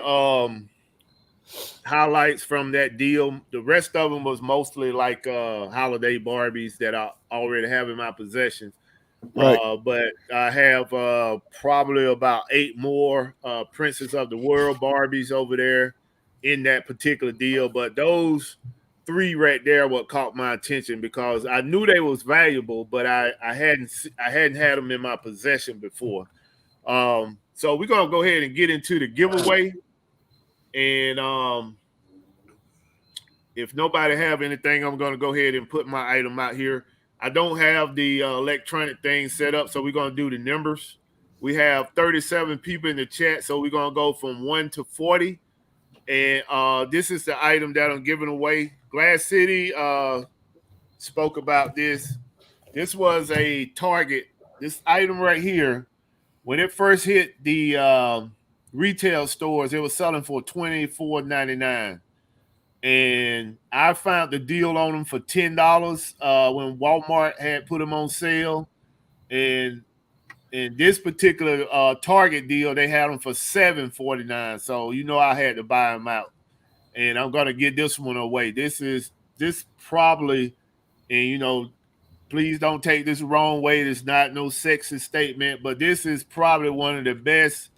highlights from that deal. The rest of them was mostly like holiday Barbies that I already have in my possession. right. But I have probably about 8 more Princess of the World Barbies over there in that particular deal. But those 3 right there what caught my attention because I knew they was valuable, but I hadn't had them in my possession before. So we're gonna go ahead and get into the giveaway. And if nobody have anything, I'm gonna go ahead and put my item out here. I don't have the electronic thing set up, so we're going to do the numbers. We have 37 people in the chat, so we're going to go from 1 to 40. And this is the item that I'm giving away. Glass City spoke about this. This was a Target. This item right here, when it first hit the retail stores, it was selling for $24.99. And I found the deal on them for $10 when Walmart had put them on sale. And in this particular Target deal, they had them for $7.49. So I had to buy them out. And I'm gonna get this one away. This probably, and please don't take this the wrong way. It's not no sexist statement, but this is probably one of the best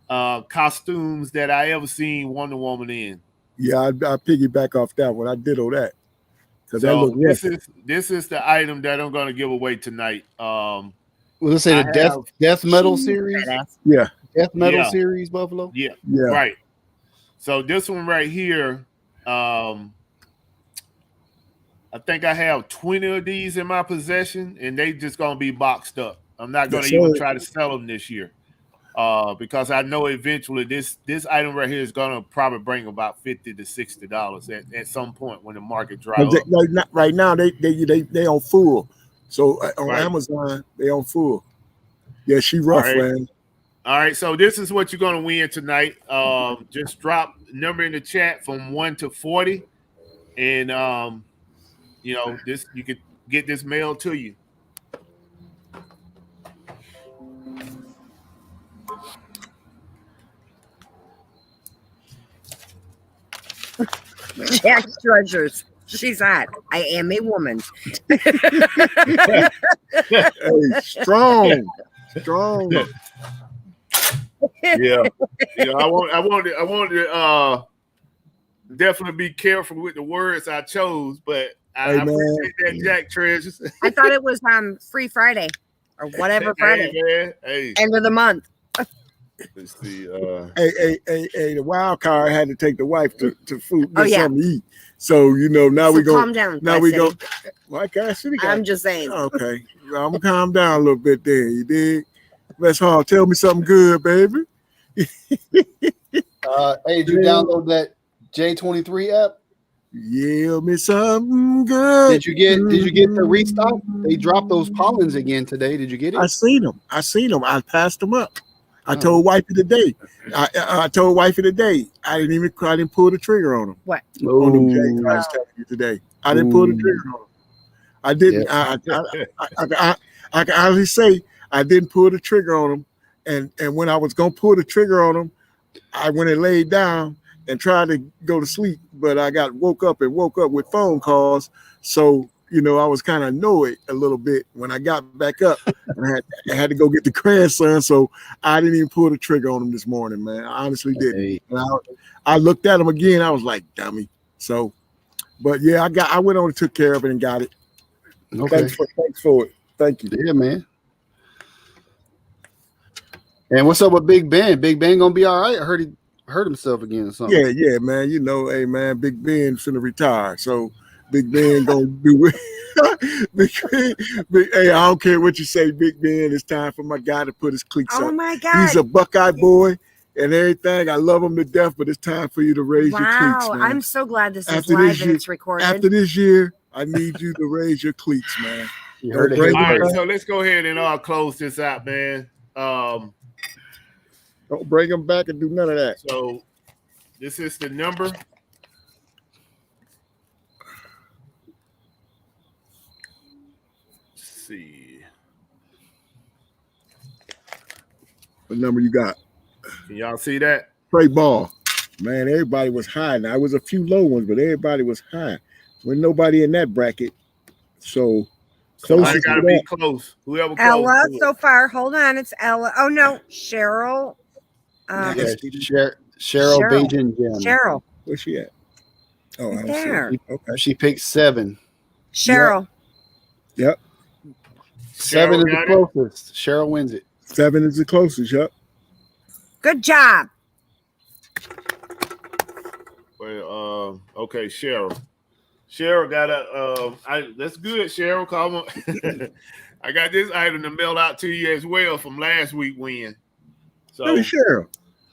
costumes that I ever seen Wonder Woman in. Yeah, I piggyback off that one. I ditto that. So this is the item that I'm going to give away tonight. Well, let's say the death metal series. Yeah, death metal series, Buffalo. Yeah, right. So this one right here, I think I have 20 of these in my possession, and they just going to be boxed up. I'm not going to even try to sell them this year. Because I know eventually this item right here is gonna probably bring about $50 to $60 at some point when the market dries up. Right now they on full, so on Amazon they on full. Yeah, she rough, man. All right, so this is what you're gonna win tonight. Just drop number in the chat from 1 to 40, and this you could get this mailed to you. Jack's Treasures. She's hot. I am a woman. Hey, strong. Yeah. I want to definitely be careful with the words I chose, but I appreciate that, Jack Treasures. I thought it was Free Friday or whatever Friday. Man. Hey. End of the month. Let's see. Hey, the wild card had to take the wife to food, get something to eat. So now we go. Calm down. Now we go. Why Cash City? I'm just saying. Okay, I'm gonna calm down a little bit there. You dig? Let's tell me something good, baby. Hey, did you download that J23 app? Yeah, me something good. Did you get the restock? They dropped those pollens again today. Did you get it? I seen them. I passed them up. I told wifey today. I told wifey today. I didn't pull the trigger on them. What? On them J's I was telling you today. I didn't pull the trigger on them. I didn't. Yeah. I can honestly say I didn't pull the trigger on them. And when I was gonna pull the trigger on them, I went and laid down and tried to go to sleep, but I got woke up with phone calls. So I was kind of annoyed a little bit when I got back up and I had to go get the grandson. So I didn't even pull the trigger on him this morning, man. I honestly didn't. I looked at him again. I was like, dummy. So, but yeah, I went on and took care of it and got it. Okay. Thanks for it. Thank you. Yeah, man. And what's up with Big Ben? Big Ben gonna be all right? I heard he hurt himself again or something. Yeah, man. Hey, man, Big Ben's finna retire. So Big Ben gonna do it. Hey, I don't care what you say, Big Ben. It's time for my guy to put his cleats up. Oh my God. He's a Buckeye boy and everything. I love him to death, but it's time for you to raise your cleats, man. I'm so glad this is live and it's recorded. After this year, I need you to raise your cleats, man. You heard it Don't here bring All right, first. so let's go ahead and close this out, man. Don't bring them back and do none of that. So this is the number. Let's see. What number you got? Can y'all see that? Play ball. Man, everybody was high. Now, it was a few low ones, but everybody was high. When nobody in that bracket. So Somebody closest got to to be that. close. Whoever close. Ella to it. so far. Hold on, it's Ella. Oh no, Cheryl. Yeah, Nasty. Cheryl Cheryl. Bajan Gem. Cheryl. Where's she at? Oh, I Right don't see there. her. Okay. She picked 7. Cheryl. Yep. 7 is the got it? closest. Cheryl wins it. 7 is the closest. Yep. Good job. Well, okay, Cheryl. Cheryl got that's good, Cheryl. Come on. I got this item to mail out to you as well from last week win. So Hey, Cheryl.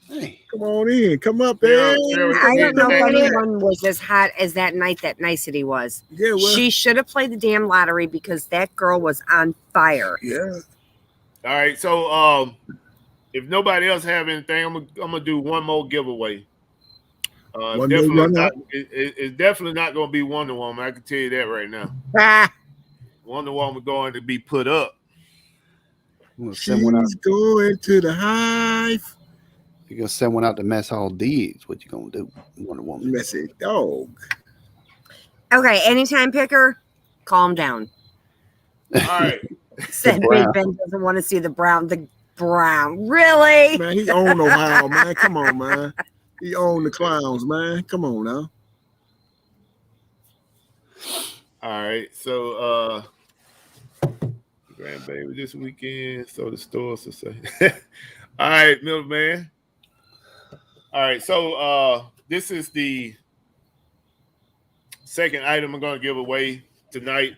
Hey. Come on in. Come up, Cheryl, man. I Yeah, don't know if thank you. anyone was as hot as that night that Nicety was. Yeah, well. She should have played the damn lottery because that girl was on fire. Yeah. All right, so if nobody else have anything, I'm gonna do one more giveaway. One Definitely more not, it's definitely not gonna be Wonder Woman. I can tell you that right now. Ah, Wonder Woman going to be put up. I'm gonna She's send one out. going to the hive. You're gonna send one out to Mess Hall Diggs. What you gonna do? Wonder Woman. Messy dog. okay, anytime picker, calm down. All right. Said Big brown. Ben doesn't want to see the brown. The brown. Really? Man, he owned Ohio, man. Come on, man. He owned the clowns, man. Come on now. All right, so grandbaby this weekend, so the stores to say. All right, milkman. All right, so this is the second item I'm going to give away tonight,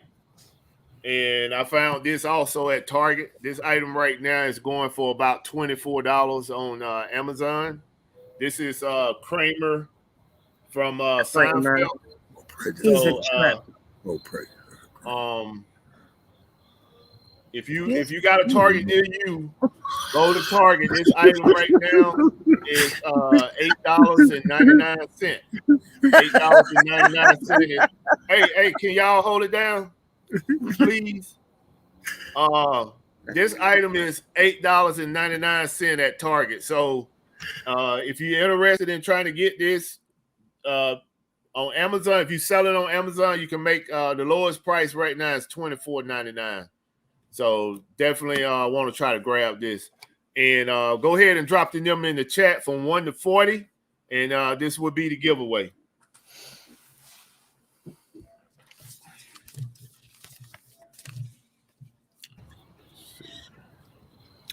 and I found this also at Target. This item right now is going for about $24 on Amazon. This is Kramer from Seinfeld. He's a So, trip. Oh, pray. if you got a Target near you, go to Target. This item right now is $8.99. $8.99. Hey, can y'all hold it down, please? This item is $8.99 at Target. So, if you're interested in trying to get this, on Amazon, if you sell it on Amazon, you can make the lowest price right now is $24.99. So definitely want to try to grab this. And go ahead and drop the number in the chat from 1 to 40. And this would be the giveaway.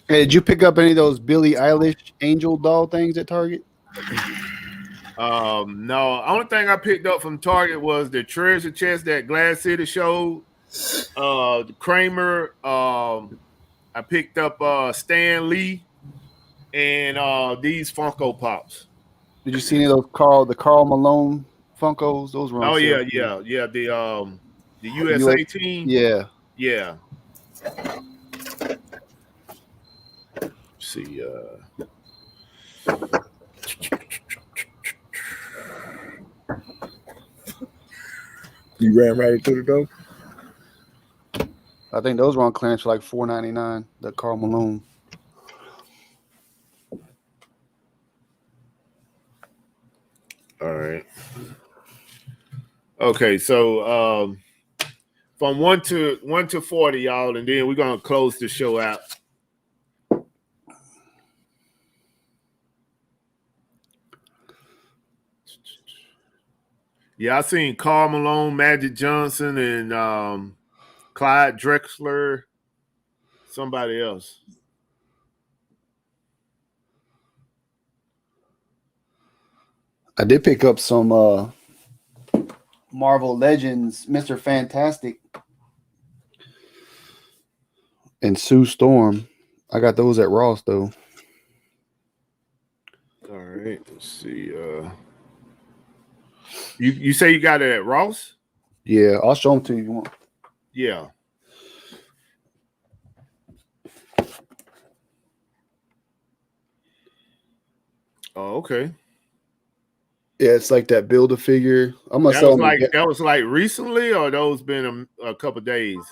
Hey, did you pick up any of those Billie Eilish angel doll things at Target? No, only thing I picked up from Target was the treasure chest that Glass City showed. The Kramer. I picked up Stan Lee and these Funko Pops. Did you see any of those the Carl Malone Funkos? Those were on Oh sale. yeah. The USA team. Yeah. Let's see. You ran right into the door? I think those were on clearance for like $4.99. The Carl Malone. All right. Okay, so from 1 to 40, y'all, and then we're gonna close the show out. Yeah, I seen Karl Malone, Magic Johnson, and Clyde Drexler, somebody else. I did pick up some Marvel Legends, Mr. Fantastic, and Sue Storm. I got those at Ross though. All right, let's see. You say you got it at Ross? Yeah, I'll show them to you if you want. Yeah. Oh, okay. Yeah, it's like that build a figure. I'm gonna That sell was them like that was like recently, or those been a couple days.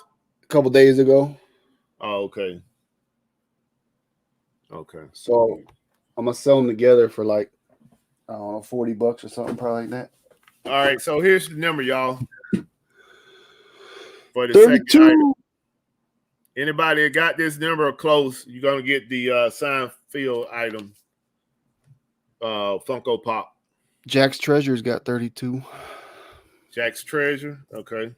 a couple days ago. Oh, okay. Okay. So I'm gonna sell them together for like I don't know, $40 or something, probably like that. All right. So here's the number, y'all, for the second 32. item. Anybody that got this number close, you're gonna get the Seinfeld item, Funko Pop. Jack's Treasure's got 32. Jack's Treasure. Okay.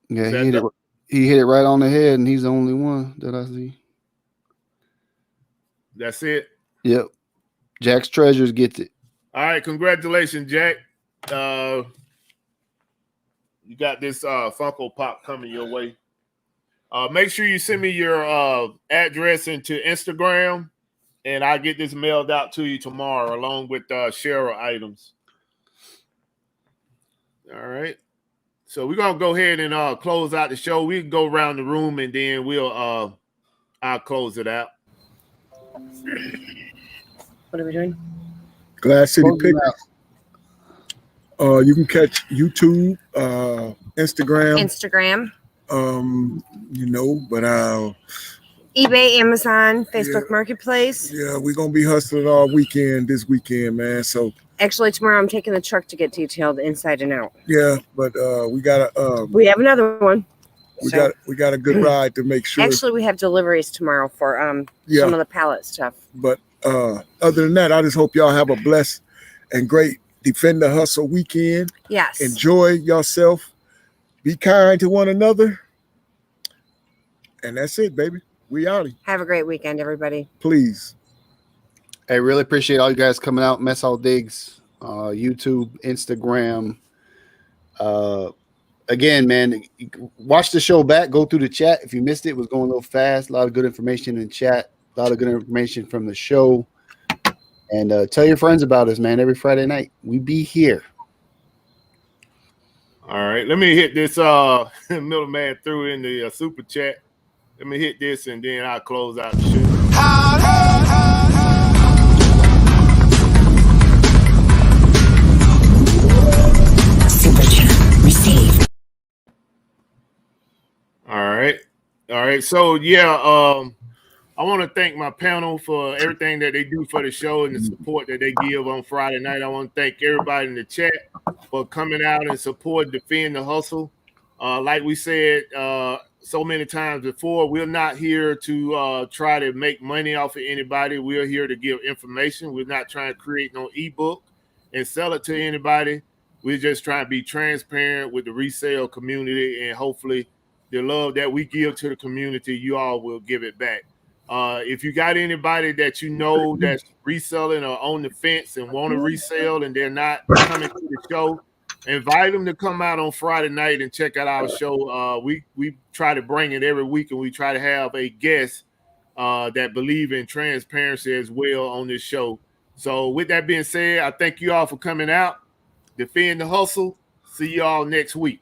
Yeah, Is he that hit it. He hit it right on the head, and he's the only one that I see. That's it. Yep. Jack's Treasures gets it. All right. Congratulations, Jack. You got this Funko Pop coming your way. Make sure you send me your address into Instagram, and I'll get this mailed out to you tomorrow, along with Cheryl items. All right. So we're gonna go ahead and close out the show. We can go around the room, and then I'll close it out. What are we doing? Glass City Close it Pick. You can catch YouTube, Instagram. But eBay, Amazon, Facebook Marketplace. yeah, we're gonna be hustling all weekend this weekend, man. So Actually, tomorrow I'm taking the truck to get detailed inside and out. yeah, but we got We have another one. we got a good ride to make sure. Actually, we have deliveries tomorrow for some of the pallet stuff. But other than that, I just hope y'all have a blessed and great Defend the Hustle weekend. Yes. Enjoy yourself. Be kind to one another. And that's it, baby. We out. Have a great weekend, everybody. Please. Hey, really appreciate all you guys coming out. Mess All Digs, YouTube, Instagram. Again, man, watch the show back. Go through the chat. If you missed it, it was going a little fast. A lot of good information in chat. A lot of good information from the show. And tell your friends about us, man. Every Friday night, we be here. All right. Let me hit this middleman through in the super chat. Let me hit this, and then I'll close out the show. Super chat received. All right. So yeah, I want to thank my panel for everything that they do for the show and the support that they give on Friday night. I want to thank everybody in the chat for coming out and support Defend the Hustle. Like we said so many times before, we're not here to try to make money off of anybody. We're here to give information. We're not trying to create no ebook and sell it to anybody. We're just trying to be transparent with the resale community, and hopefully the love that we give to the community, you all will give it back. If you got anybody that you know that's reselling or on the fence and want to resell and they're not coming to the show, invite them to come out on Friday night and check out our show. We try to bring it every week, and we try to have a guest that believe in transparency as well on this show. So with that being said, I thank you all for coming out. Defend the Hustle. See you all next week.